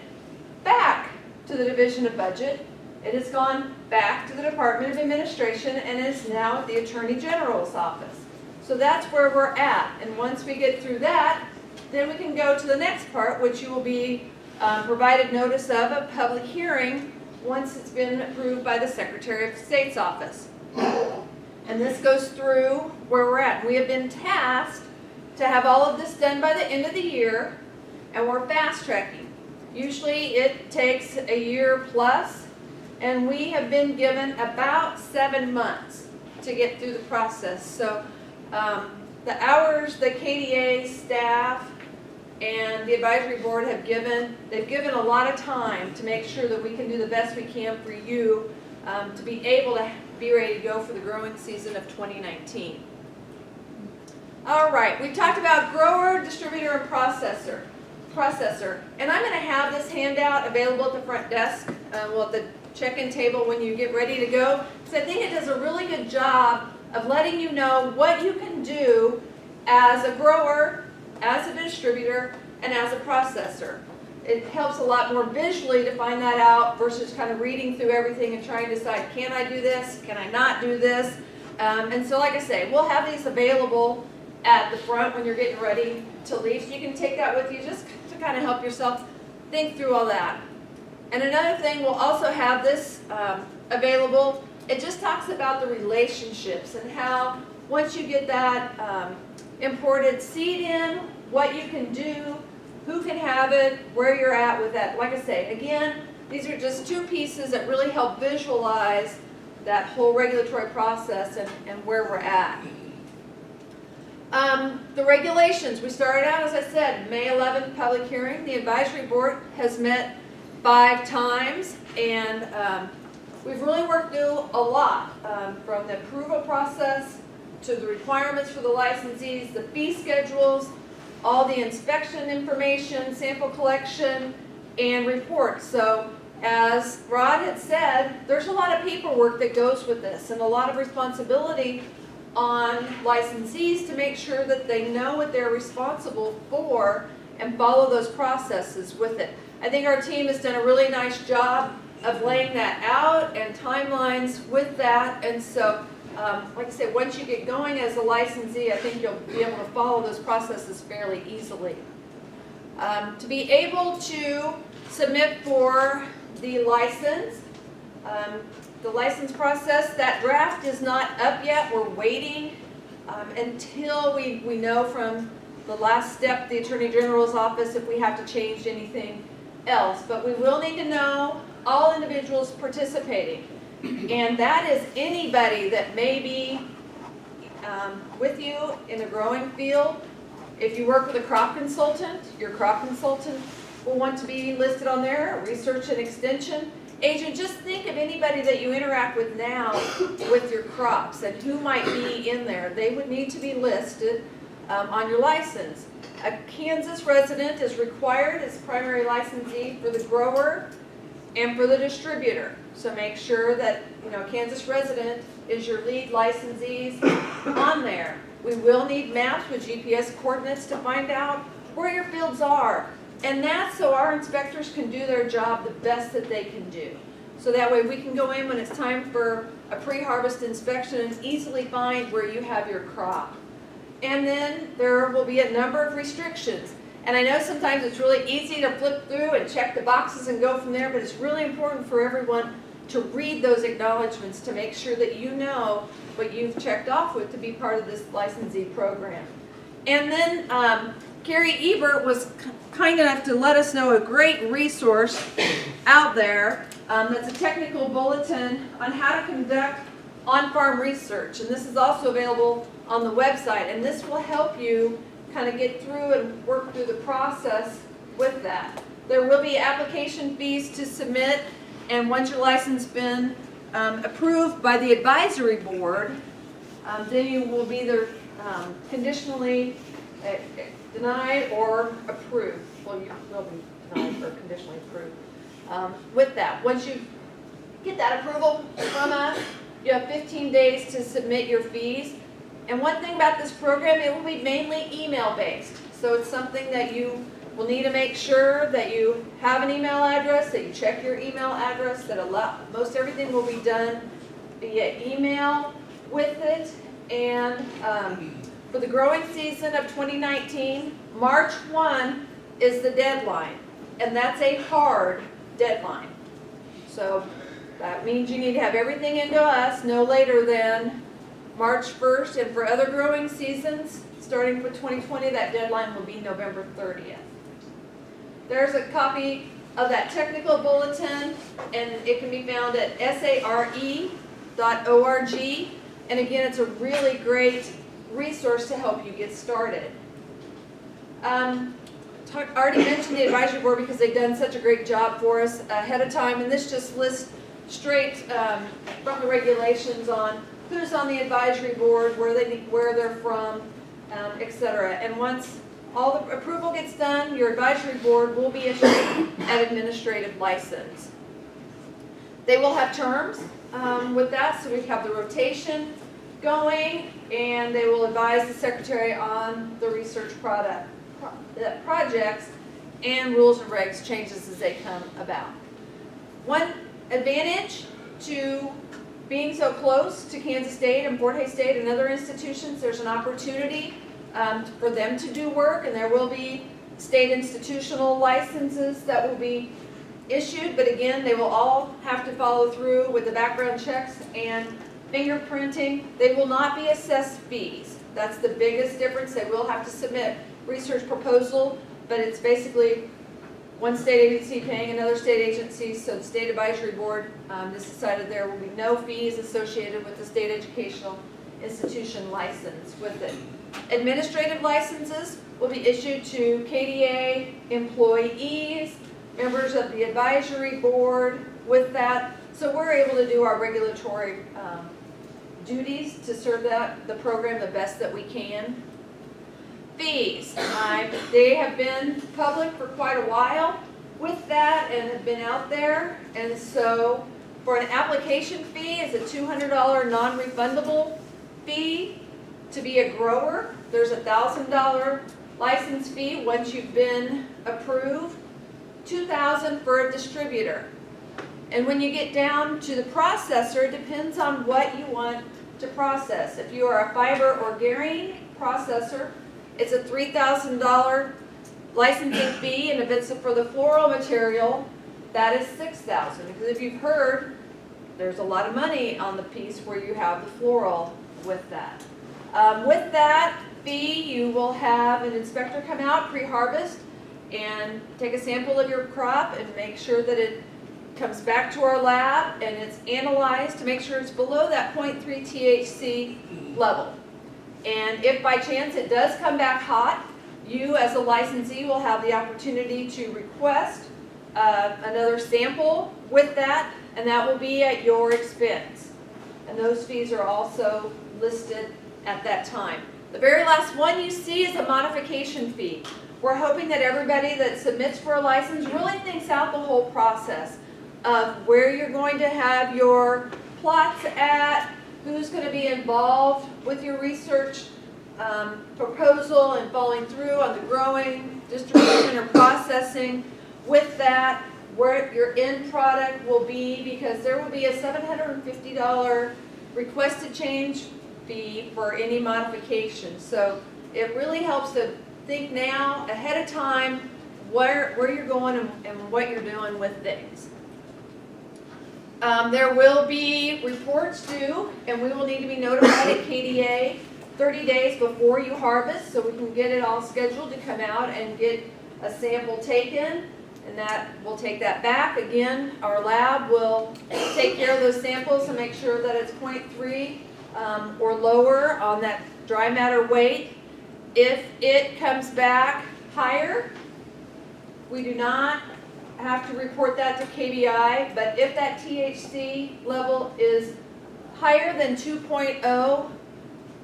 back to the Division of Budget. It has gone back to the Department of Administration and is now at the Attorney General's office. So that's where we're at. And once we get through that, then we can go to the next part, which you will be provided notice of a public hearing once it's been approved by the Secretary of State's office. And this goes through where we're at. We have been tasked to have all of this done by the end of the year, and we're fast tracking. Usually it takes a year plus, and we have been given about 7 months to get through the process. So the hours the KDA staff and the advisory board have given, they've given a lot of time to make sure that we can do the best we can for you to be able to be ready to go for the growing season of 2019. All right, we've talked about grower, distributor, and processor. And I'm going to have this handout available at the front desk, well, at the check-in table when you get ready to go. So I think it does a really good job of letting you know what you can do as a grower, as a distributor, and as a processor. It helps a lot more visually to find that out versus kind of reading through everything and trying to decide, can I do this, can I not do this? And so like I say, we'll have these available at the front when you're getting ready to leave. So you can take that with you just to kind of help yourself think through all that. And another thing, we'll also have this available. It just talks about the relationships and how once you get that imported seed in, what you can do, who can have it, where you're at with that. Like I say, again, these are just two pieces that really help visualize that whole regulatory process and where we're at. The regulations, we started out, as I said, May 11th public hearing. The advisory board has met 5 times, and we've really worked through a lot, from the approval process to the requirements for the licensees, the fee schedules, all the inspection information, sample collection, and reports. So as Rod had said, there's a lot of paperwork that goes with this and a lot of responsibility on licensees to make sure that they know what they're responsible for and follow those processes with it. I think our team has done a really nice job of laying that out and timelines with that, and so like I said, once you get going as a licensee, I think you'll be able to follow those processes fairly easily. To be able to submit for the license process, that draft is not up yet. We're waiting until we know from the last step, the Attorney General's office, if we have to change anything else. But we will need to know all individuals participating. And that is anybody that may be with you in the growing field. If you work with a crop consultant, your crop consultant will want to be listed on there, research and extension agent. Just think of anybody that you interact with now with your crops and who might be in there. They would need to be listed on your license. A Kansas resident is required as primary licensee for the grower and for the distributor. So make sure that, Kansas resident is your lead licensees on there. We will need maps with GPS coordinates to find out where your fields are. And that's so our inspectors can do their job the best that they can do. So that way we can go in when it's time for a pre-harvest inspection and easily find where you have your crop. And then there will be a number of restrictions. And I know sometimes it's really easy to flip through and check the boxes and go from there, but it's really important for everyone to read those acknowledgments to make sure that you know what you've checked off with to be part of this licensee program. And then Carrie Ebert was kind enough to let us know a great resource out there that's a technical bulletin on how to conduct on-farm research. And this is also available on the website. And this will help you kind of get through and work through the process with that. There will be application fees to submit, and once your license been approved by the advisory board, then you will be either conditionally denied or approved. Well, you will be denied or conditionally approved. With that, once you get that approval from us, you have 15 days to submit your fees. And one thing about this program, it will be mainly email-based. So it's something that you will need to make sure that you have an email address, that you check your email address, that most everything will be done via email with it. And for the growing season of 2019, March 1 is the deadline. And that's a hard deadline. So that means you need to have everything into us no later than March 1st, and for other growing seasons, starting with 2020, that deadline will be November 30th. There's a copy of that technical bulletin, and it can be found at sare.org. And again, it's a really great resource to help you get started. Already mentioned the advisory board because they've done such a great job for us ahead of time, and this just lists straight from the regulations on who's on the advisory board, where they're from, etc. And once all the approval gets done, your advisory board will be issued an administrative license. They will have terms with that, so we have the rotation going, and they will advise the secretary on the research projects and rules and regs changes as they come about. One advantage to being so close to Kansas State and Fort Hays State and other institutions, there's an opportunity for them to do work, and there will be state institutional licenses that will be issued, but again, they will all have to follow through with the background checks and fingerprinting. They will not be assessed fees. That's the biggest difference. They will have to submit research proposal, but it's basically one state agency paying another state agency, so the state advisory board has decided there will be no fees associated with the state educational institution license with it. Administrative licenses will be issued to KDA employees, members of the advisory board with that, so we're able to do our regulatory duties to serve the program the best that we can. Fees, they have been public for quite a while with that and have been out there, and so for an application fee is a $200 non-refundable fee. To be a grower, there's a $1,000 license fee once you've been approved, $2,000 for a distributor. And when you get down to the processor, it depends on what you want to process. If you are a fiber or dairying processor, it's a $3,000 licensing fee, and if it's for the floral material, that is $6,000. Because if you've heard, there's a lot of money on the piece where you have the floral with that. With that fee, you will have an inspector come out pre-harvest and take a sample of your crop and make sure that it comes back to our lab and it's analyzed to make sure it's below that 0.3 THC level. And if by chance it does come back hot, you as a licensee will have the opportunity to request another sample with that, and that will be at your expense. And those fees are also listed at that time. The very last one you see is a modification fee. We're hoping that everybody that submits for a license really thinks out the whole process of where you're going to have your plots at, who's going to be involved with your research proposal and following through on the growing, distribution, or processing with that, where your end product will be, because there will be a $750 requested change fee for any modification. So it really helps to think now, ahead of time, where you're going and what you're doing with things. There will be reports due, and we will need to be notified at KDA 30 days before you harvest, so we can get it all scheduled to come out and get a sample taken, and that we'll take that back. Again, our lab will take care of those samples and make sure that it's 0.3 or lower on that dry matter weight. If it comes back higher, we do not have to report that to KBI, but if that THC level is higher than 2.0,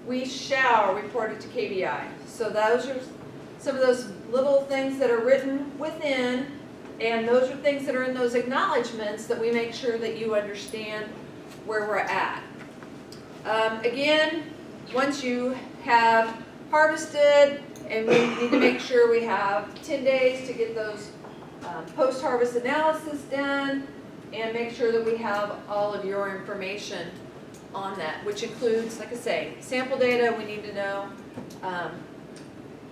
we shall report it to KBI. So those are some of those little things that are written within, and those are things that are in those acknowledgments that we make sure that you understand where we're at. Again, once you have harvested, and we need to make sure we have 10 days to get those post-harvest analysis done, and make sure that we have all of your information on that, which includes, like I say, sample data. We need to know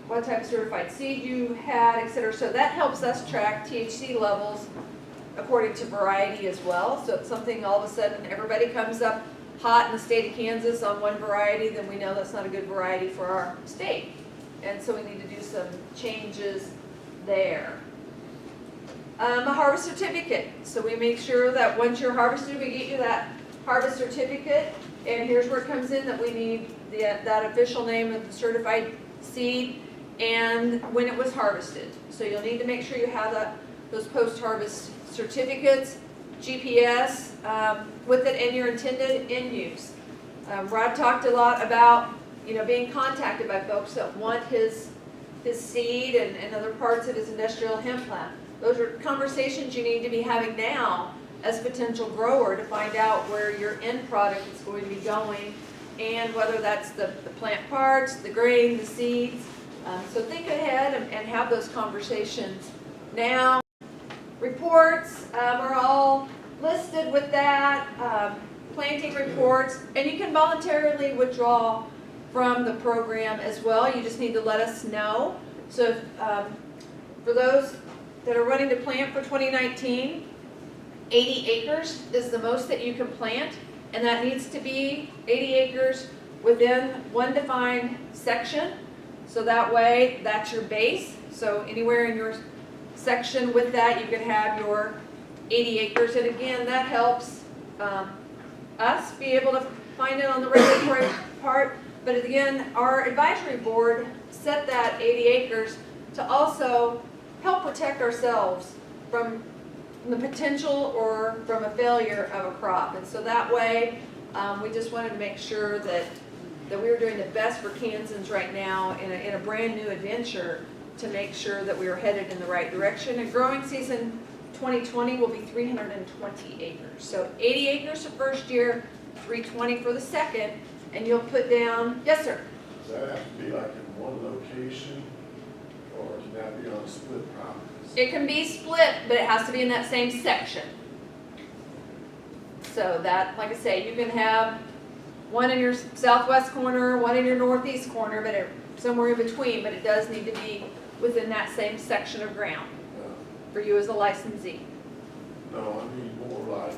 what type of certified seed you had, etc. So that helps us track THC levels according to variety as well. So if something all of a sudden everybody comes up hot in the state of Kansas on one variety, then we know that's not a good variety for our state. And so we need to do some changes there. A harvest certificate. So we make sure that once you're harvested, we get you that harvest certificate. And here's where it comes in, that we need that official name of the certified seed and when it was harvested. So you'll need to make sure you have those post-harvest certificates, GPS with it, and your intended end use. Rod talked a lot about, being contacted by folks that want his seed and other parts of his industrial hemp plant. Those are conversations you need to be having now as a potential grower to find out where your end product is going to be going, and whether that's the plant parts, the grain, the seeds. So think ahead and have those conversations now. Reports are all listed with that, planting reports, and you can voluntarily withdraw from the program as well. You just need to let us know. So for those that are running to plant for 2019, 80 acres is the most that you can plant, and that needs to be 80 acres within one defined section. So that way, that's your base. So anywhere in your section with that, you can have your 80 acres. And again, that helps us be able to find it on the regulatory part. But again, our advisory board set that 80 acres to also help protect ourselves from the potential or from a failure of a crop. And so that way, we just wanted to make sure that we were doing the best for Kansans right now in a brand new adventure, to make sure that we were headed in the right direction. And growing season 2020 will be 320 acres. So 80 acres the first year, 320 for the second, and you'll put down, yes sir? Does that have to be like in one location, or can that be on split properties? It can be split, but it has to be in that same section. So that, like I say, you can have one in your southwest corner, one in your northeast corner, but somewhere in between, but it does need to be within that same section of ground for you as a licensee. No, I mean more like,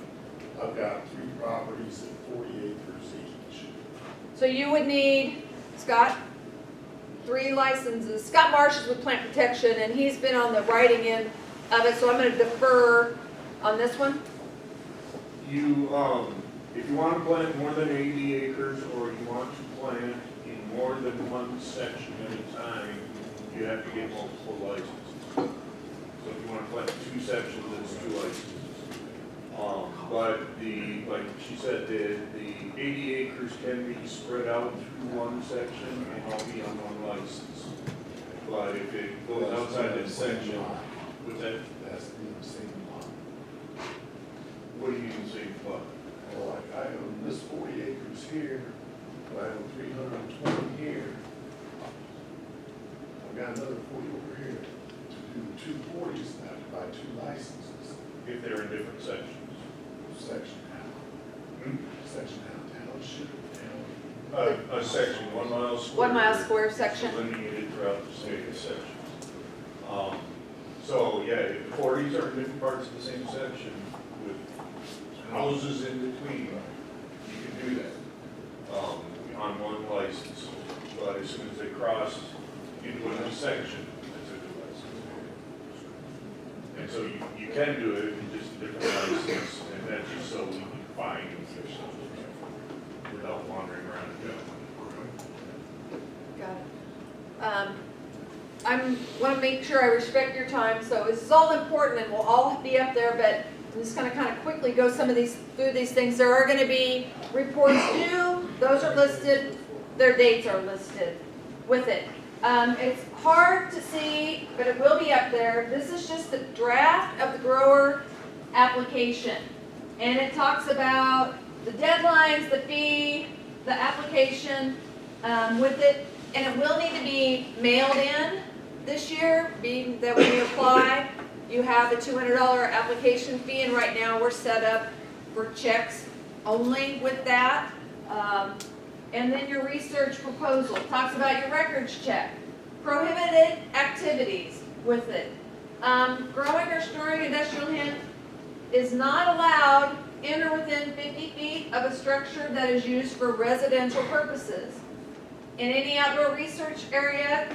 I've got 3 properties at 40 acres each. So you would need, Scott, 3 licenses. Scott Marsh is with Plant Protection, and he's been on the writing end of it, so I'm going to defer on this one. You, if you want to plant more than 80 acres, or you want to plant in more than one section at a time, you have to get multiple licenses. So if you want to plant 2 sections, it's 2 licenses. But like she said, the 80 acres can be spread out through one section and all be on one license. But if it goes outside that section, with that, That's in the same lot. what do you mean same plot? Well, like I own this 40 acres here, but I own 320 here. I've got another 40 over here. To do 2 40s, I have to buy 2 licenses. If they're in different sections. Section how? Section how? Township? A section, 1 mile square. 1 mile square section. Delineated throughout the state as sections. So, yeah, if the 40s are in different parts of the same section with houses in between, you can do that on one license. But as soon as they cross into another section, it's a new license. And so you can do it in just a different license, and that's just so we can find yourself without wandering around the Got it. I want to make sure I respect your time, so this is all important, and we'll all be up there, but I'm just going to kind of quickly go through these things. There are going to be reports due, those are listed, their dates are listed with it. It's hard to see, but it will be up there. This is just the draft of the grower application, and it talks about the deadlines, the fee, the application with it, and it will need to be mailed in this year, being that when you apply, you have a $200 application fee, and right now we're set up for checks only with that. And then your research proposal talks about your records check, prohibited activities with it. Growing or storing industrial hemp is not allowed in or within 50 feet of a structure that is used for residential purposes. In any outdoor research area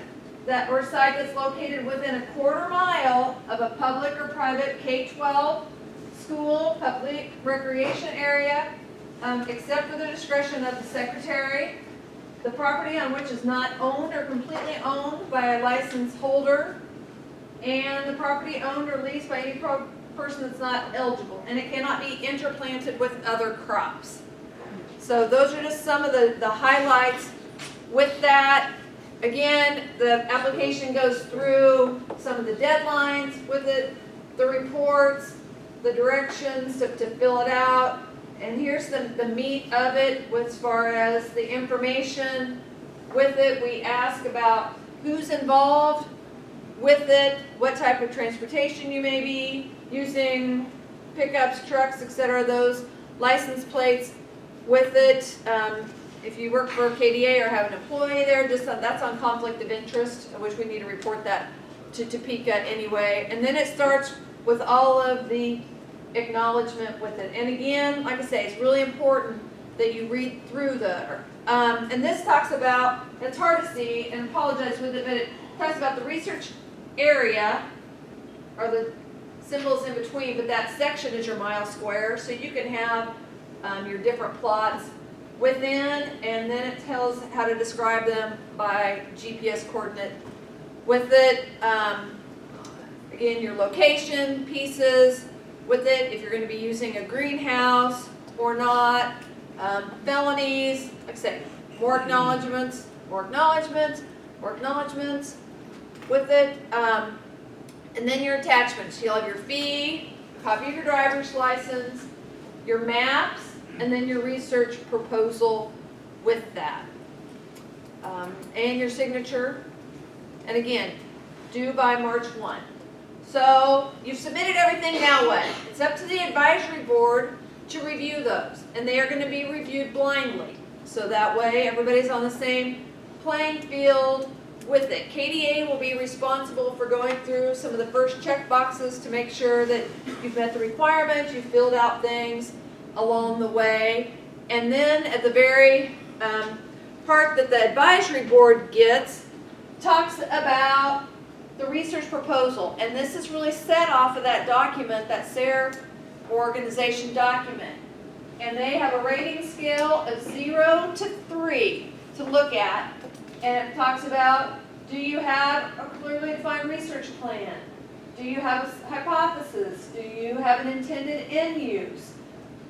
or site that's located within a quarter mile of a public or private K-12 school, public recreation area, except for the discretion of the secretary. The property on which is not owned or completely owned by a license holder, and the property owned or leased by any person that's not eligible, and it cannot be interplanted with other crops. So those are just some of the highlights. With that, again, the application goes through some of the deadlines with it, the reports, the directions to fill it out. And here's the meat of it as far as the information. With it, we ask about who's involved with it, what type of transportation you may be using, pickups, trucks, etc., those license plates with it. If you work for KDA or have an employee there, that's on conflict of interest, which we need to report that to Topeka anyway. And then it starts with all of the acknowledgement with it. And again, like I say, it's really important that you read through and this talks about, it's hard to see, and apologize with it, but it talks about the research area, or the symbols in between, but that section is your mile square, so you can have your different plots within, and then it tells how to describe them by GPS coordinate with it. Again, your location pieces with it, if you're going to be using a greenhouse or not, felonies, like I say, more acknowledgements with it, and then your attachments. You'll have your fee, a copy of your driver's license, your maps, and then your research proposal with that, and your signature. And again, due by March 1. So you've submitted everything, now what? It's up to the advisory board to review those, and they are going to be reviewed blindly. So that way everybody's on the same playing field with it. KDA will be responsible for going through some of the first check boxes to make sure that you've met the requirements, you've filled out things along the way. And then at the very part that the advisory board gets, talks about the research proposal. And this is really set off of that document, that SARE organization document. And they have a rating scale of 0 to 3 to look at. And it talks about, do you have a clearly defined research plan? Do you have a hypothesis? Do you have an intended end use?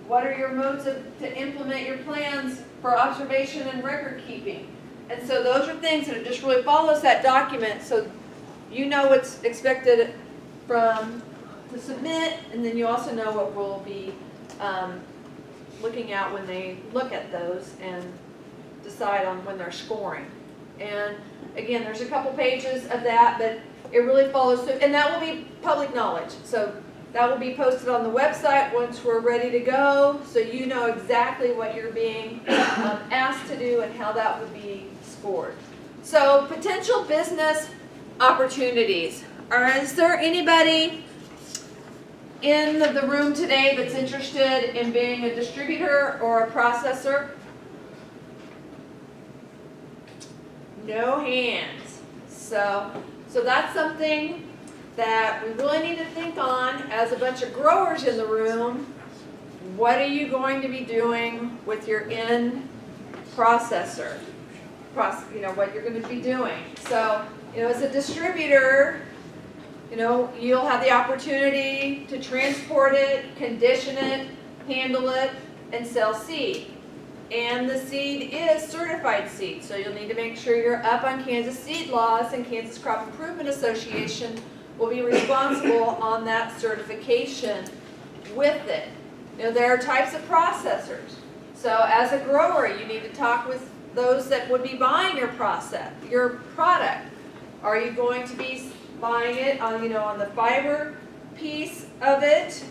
What are your modes to implement your plans for observation and record keeping? And so those are things that it just really follows that document, so you know what's expected to submit, and then you also know what we'll be looking at when they look at those and decide on when they're scoring. And again, there's a couple pages of that, but it really follows through, and that will be public knowledge. So that will be posted on the website once we're ready to go, so you know exactly what you're being asked to do and how that would be scored. So potential business opportunities. Is there anybody in the room today that's interested in being a distributor or a processor? No hands. So that's something that we really need to think on as a bunch of growers in the room. What are you going to be doing with your end processor? What you're going to be doing. So, as a distributor, you'll have the opportunity to transport it, condition it, handle it, and sell seed. And the seed is certified seed, so you'll need to make sure you're up on Kansas seed laws, and Kansas Crop Improvement Association will be responsible on that certification with it. There are types of processors. So as a grower, you need to talk with those that would be buying your product. Are you going to be buying it on, on the fiber piece of it?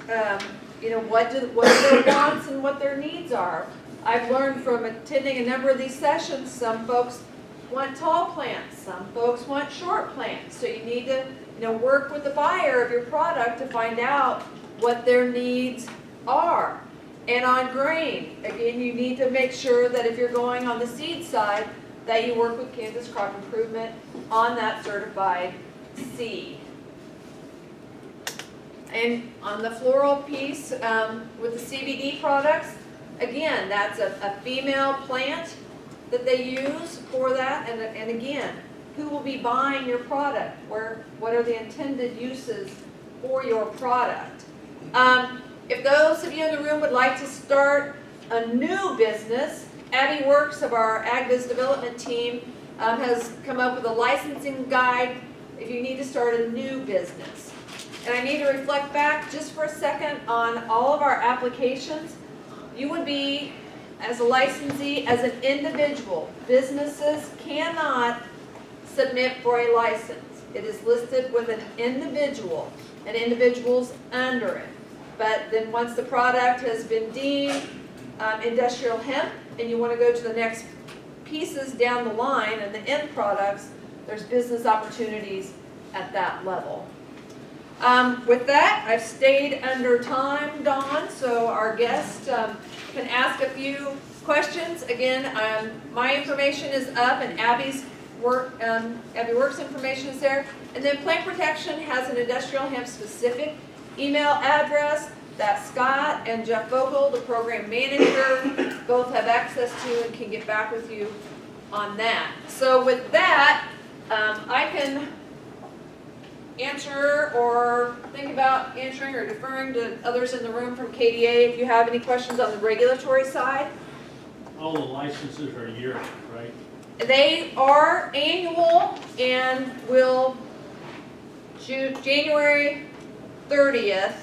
What are their wants and what their needs are? I've learned from attending a number of these sessions, some folks want tall plants, some folks want short plants. So you need to, work with the buyer of your product to find out what their needs are. And on grain, again, you need to make sure that if you're going on the seed side, that you work with Kansas Crop Improvement on that certified seed. And on the floral piece, with the CBD products, Again, that's a female plant that they use for that, and again, who will be buying your product? What are the intended uses for your product? If those of you in the room would like to start a new business, Abby Works of our Ag Biz Development team has come up with a licensing guide if you need to start a new business. And I need to reflect back just for a second on all of our applications. You would be, as a licensee, as an individual. Businesses cannot submit for a license. It is listed with an individual, and individuals under it. But then once the product has been deemed industrial hemp, and you want to go to the next pieces down the line and the end products, there's business opportunities at that level. With that, I've stayed under time, Donn, so our guest can ask a few questions. Again, my information is up, and Abby Works information is there. And then Plant Protection has an industrial hemp specific email address that Scott and Jeff Vogel, the program manager, both have access to and can get back with you on that. So with that, I can answer or think about answering or deferring to others in the room from KDA if you have any questions on the regulatory side. All the licenses are yearly, right? They are annual and will January 30th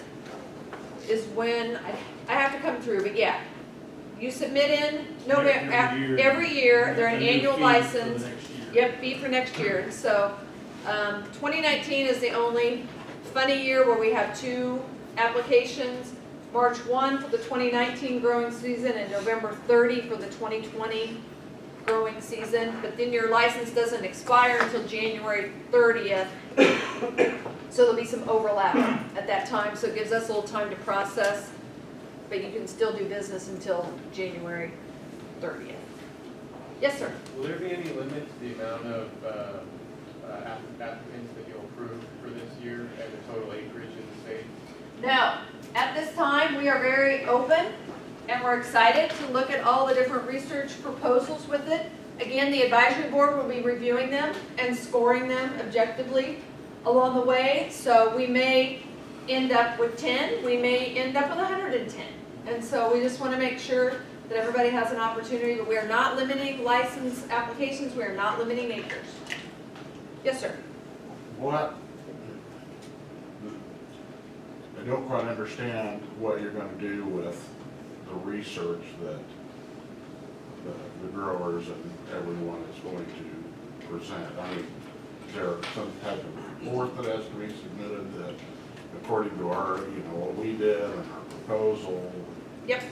is when I have to come through, but yeah. You submit in November, every year, they're an annual license. Yep, fee for next year. So 2019 is the only funny year where we have 2 applications. March 1 for the 2019 growing season and November 30 for the 2020 growing season. But then your license doesn't expire until January 30th. So there'll be some overlap at that time. So it gives us a little time to process. But you can still do business until January 30th. Yes, sir. Will there be any limit to the amount of applicants that you'll approve for this year and the total acreage in the state? No. At this time, we are very open and we're excited to look at all the different research proposals with it. Again, the advisory board will be reviewing them and scoring them objectively along the way. So we may end up with 10, we may end up with 110. And so we just want to make sure that everybody has an opportunity, but we are not limiting license applications, we are not limiting acres. Yes, sir. What, I don't quite understand what you're gonna do with the research that the growers and everyone is going to present. I mean, is there some type of report that has to be submitted that according to our, what we did and our proposal, yep,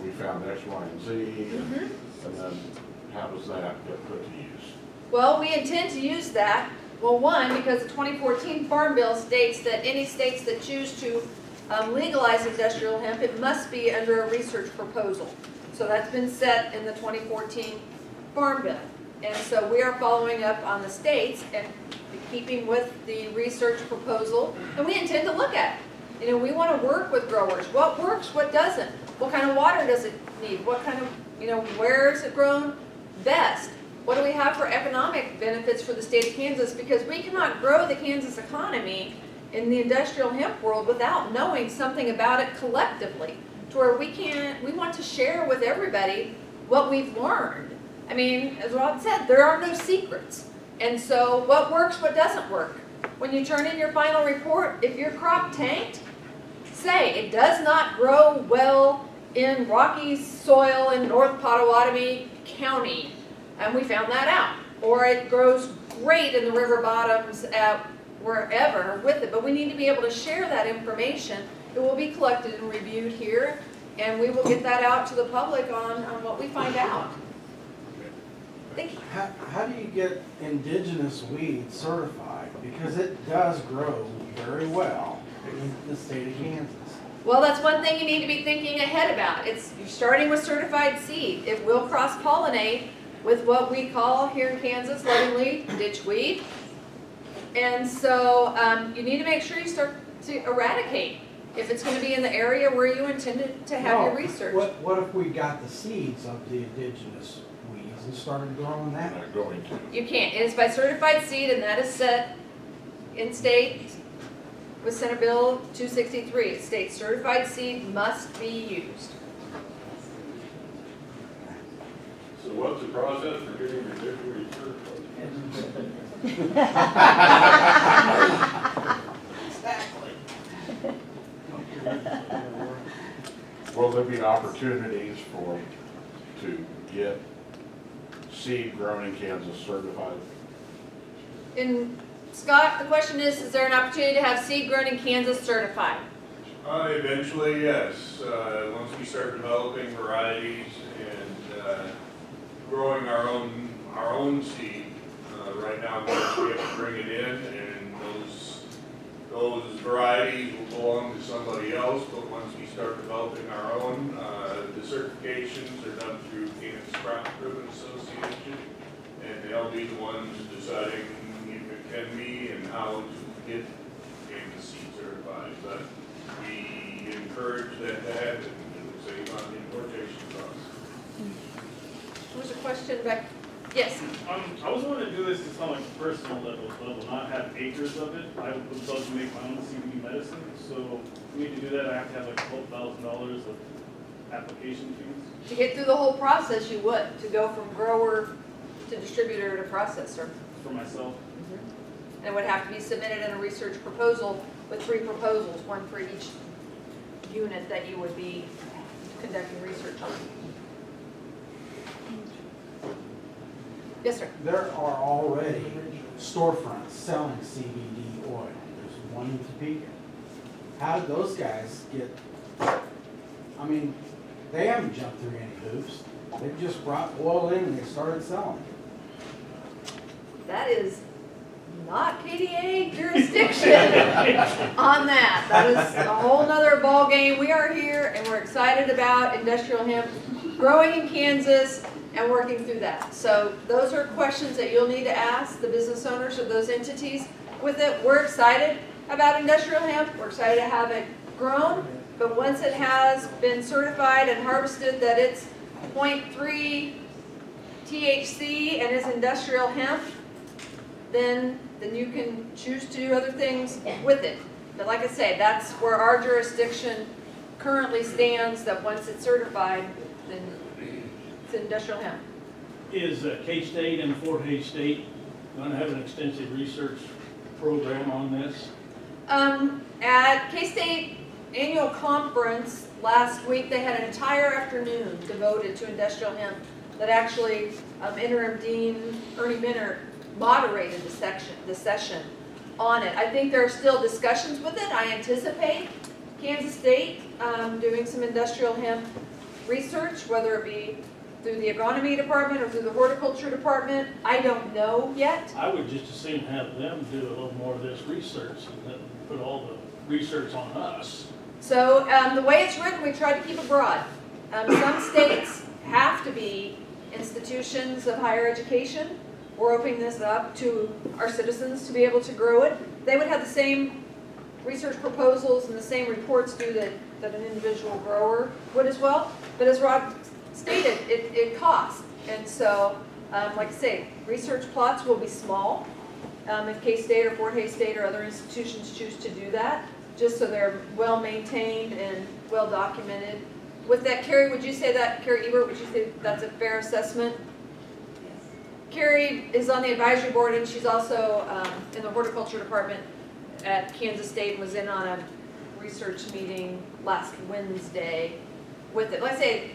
we found X, Y, and Z, and then how does that get put to use? Well, we intend to use that. Well, one, because the 2014 Farm Bill states that any states that choose to legalize industrial hemp, it must be under a research proposal. So that's been set in the 2014 Farm Bill. And so we are following up on the states and keeping with the research proposal, and we intend to look at it. We want to work with growers. What works, what doesn't? What kind of water does it need? What kind of, where is it grown best? What do we have for economic benefits for the state of Kansas? Because we cannot grow the Kansas economy in the industrial hemp world without knowing something about it collectively, to where we want to share with everybody what we've learned. I mean, as Rod said, there are no secrets. And so what works, what doesn't work? When you turn in your final report, if your crop tanked, say it does not grow well in rocky soil in North Pottawatomie County, and we found that out. Or it grows great in the river bottoms at wherever with it, but we need to be able to share that information. It will be collected and reviewed here, and we will get that out to the public on what we find out. Thank you. How do you get indigenous weed certified? Because it does grow very well in the state of Kansas. Well, that's one thing you need to be thinking ahead about. You're starting with certified seed. It will cross-pollinate with what we call here in Kansas lovingly ditchweed. And so you need to make sure you start to eradicate if it's gonna be in the area where you intended to have your No, research. What if we got the seeds of the indigenous weeds and started growing that? Not going to. You can't. It is by certified seed, and that is set in state with Senate Bill 263. It states certified seed must be used. So what's the process for getting your digitally certified? Will there be opportunities to get seed grown in Kansas certified? And Scott, the question is there an opportunity to have seed grown in Kansas certified? Eventually, yes. Once we start developing varieties and growing our own seed, right now we have to bring it in, and those varieties will belong to somebody else. But once we start developing our own, the certifications are done through Kansas Crop Improvement Association, and they'll be the ones deciding if it can be and how to get Kansas seed certified. But we encourage that to happen, and save on importation costs. There's a question back. Yes. I was wanting to do this just on like a personal level, not have acres of it. I would love to make my own CBD medicine, so for me to do that, I have to have like $12,000 of application fees. To get through the whole process, you would, to go from grower to distributor to processor. For myself. And it would have to be submitted in a research proposal with 3 proposals, one for each unit that you would be conducting research on. Yes, sir. There are already storefronts selling CBD oil. There's one in Topeka. How did those guys get, I mean, they haven't jumped through any hoops. They just brought oil in and they started selling it. That is not KDA jurisdiction on that. That is a whole nother ballgame. We are here and we're excited about industrial hemp growing in Kansas and working through that. So those are questions that you'll need to ask the business owners of those entities with it. We're excited about industrial hemp. We're excited to have it grown, but once it has been certified and harvested that it's 0.3 THC and is industrial hemp, then you can choose to do other things with it. But like I say, that's where our jurisdiction currently stands, that once it's certified, then it's industrial hemp. Is K-State and Fort Hays State going to have an extensive research program on this? At K-State annual conference last week, they had an entire afternoon devoted to industrial hemp that actually Interim Dean Ernie Minner moderated the session on it. I think there are still discussions with it. I anticipate Kansas State doing some industrial hemp research, whether it be through the agronomy department or through the horticulture department. I don't know yet. I would just as soon have them do a little more of this research and then put all the research on us. So the way it's written, we try to keep it broad. Some states have to be institutions of higher education. We're opening this up to our citizens to be able to grow it. They would have the same research proposals and the same reports due that an individual grower would as well. But as Rod stated, it costs. And so, like I say, research plots will be small. If K-State or Fort Hays State or other institutions choose to do that, just so they're well maintained and well documented. With that, Carrie, would you say that, Carrie Ebert, would you say that's a fair assessment? Yes. Carrie is on the advisory board and she's also in the horticulture department at Kansas State and was in on a research meeting last Wednesday with it. Like I say,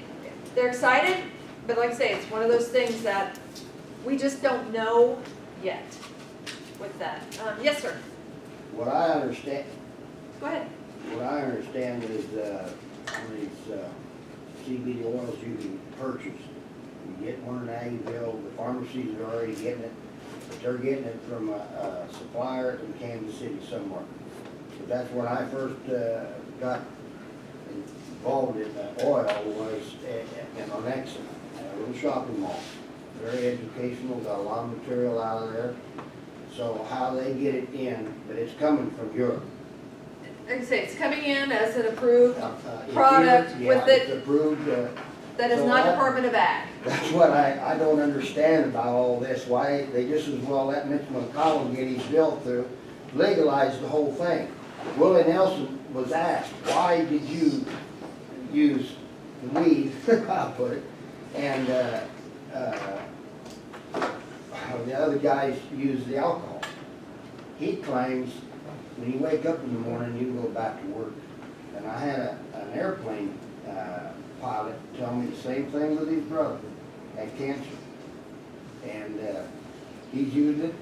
they're excited, but like I say, it's one of those things that we just don't know yet with that. Yes, sir. What I understand, Go ahead. what I understand is, on these, CBD oils you can purchase. You get one in Aggieville, the pharmacies are already getting it, but they're getting it from a supplier in Kansas City somewhere. But that's when I first, got involved in oil was in Lenexa, a little shopping mall. Very educational, got a lot of material out of there. So how they get it in, but it's coming from Europe. like I say, it's coming in as an approved If you- product yeah, with it's it approved, that is so not that- Department of Ag. that's what I don't understand about all this, why they just as well let Mitch McConnell get his bill through, legalize the whole thing. Willie Nelson was asked, why did you use the weed, I'll put it, and, the other guys use the alcohol. He claims, when you wake up in the morning, you go back to work. And I had an airplane pilot tell me the same thing with his brother, had cancer. And he's used it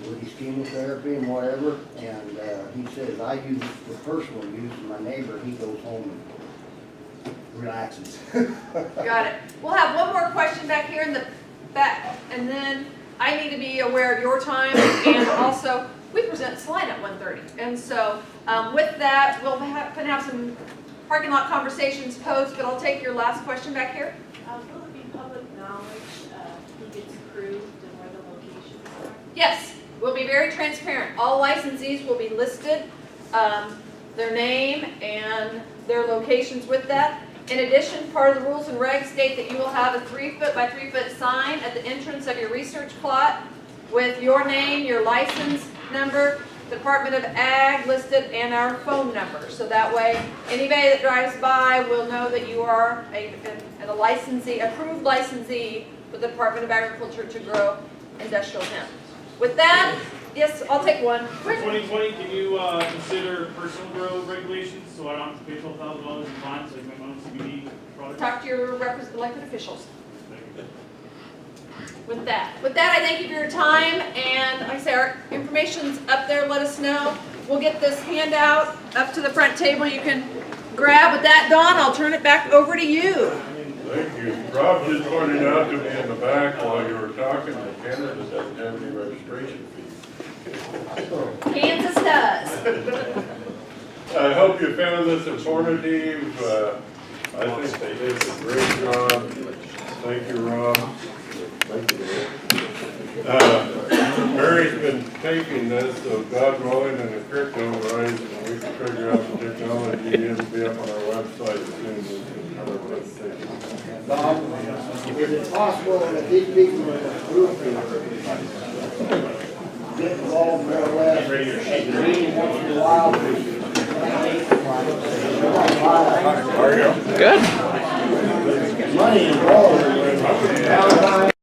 with his chemotherapy and whatever, and he says, I use it for personal use, and my neighbor, he goes home and relaxes. Got it. We'll have one more question back here in the back, and then I need to be aware of your time, and also, we present slide at 1:30. And so, with that, we'll have some parking lot conversations post, but I'll take your last question back here. Will it be public knowledge who gets approved and where the locations are? Yes, we'll be very transparent. All licensees will be listed, their name and their locations with that. In addition, part of the rules and regs state that you will have a 3-foot by 3-foot sign at the entrance of your research plot with your name, your license number, Department of Ag listed, and our phone number. So that way, anybody that drives by will know that you are a licensee, approved licensee with the Department of Agriculture to grow industrial hemp. With that, yes, I'll take one. For 2020, can you consider personal grow regulations, so I don't have to pay $12,000 in fines, so I can make my own CBD products? Talk to your elected officials. With that, I thank you for your time, and like I say, our information's up there, let us know. We'll get this handout up to the front table, you can grab. With that, Donn, I'll turn it back over to you. Thank you. Rob just pointed out to me in the back while you were talking that Canada doesn't have any registration fees. Kansas does. I hope you found this informative. I think they did a great job. Thank you, Rob. Mary's been taking this, so God willing, and the creek don't rise, and we can figure out the technology, it'll be up on our website as soon as we can have our presentation. Is it possible that these people in this group get involved more or less, at the meeting once in a while? Good. Money involved.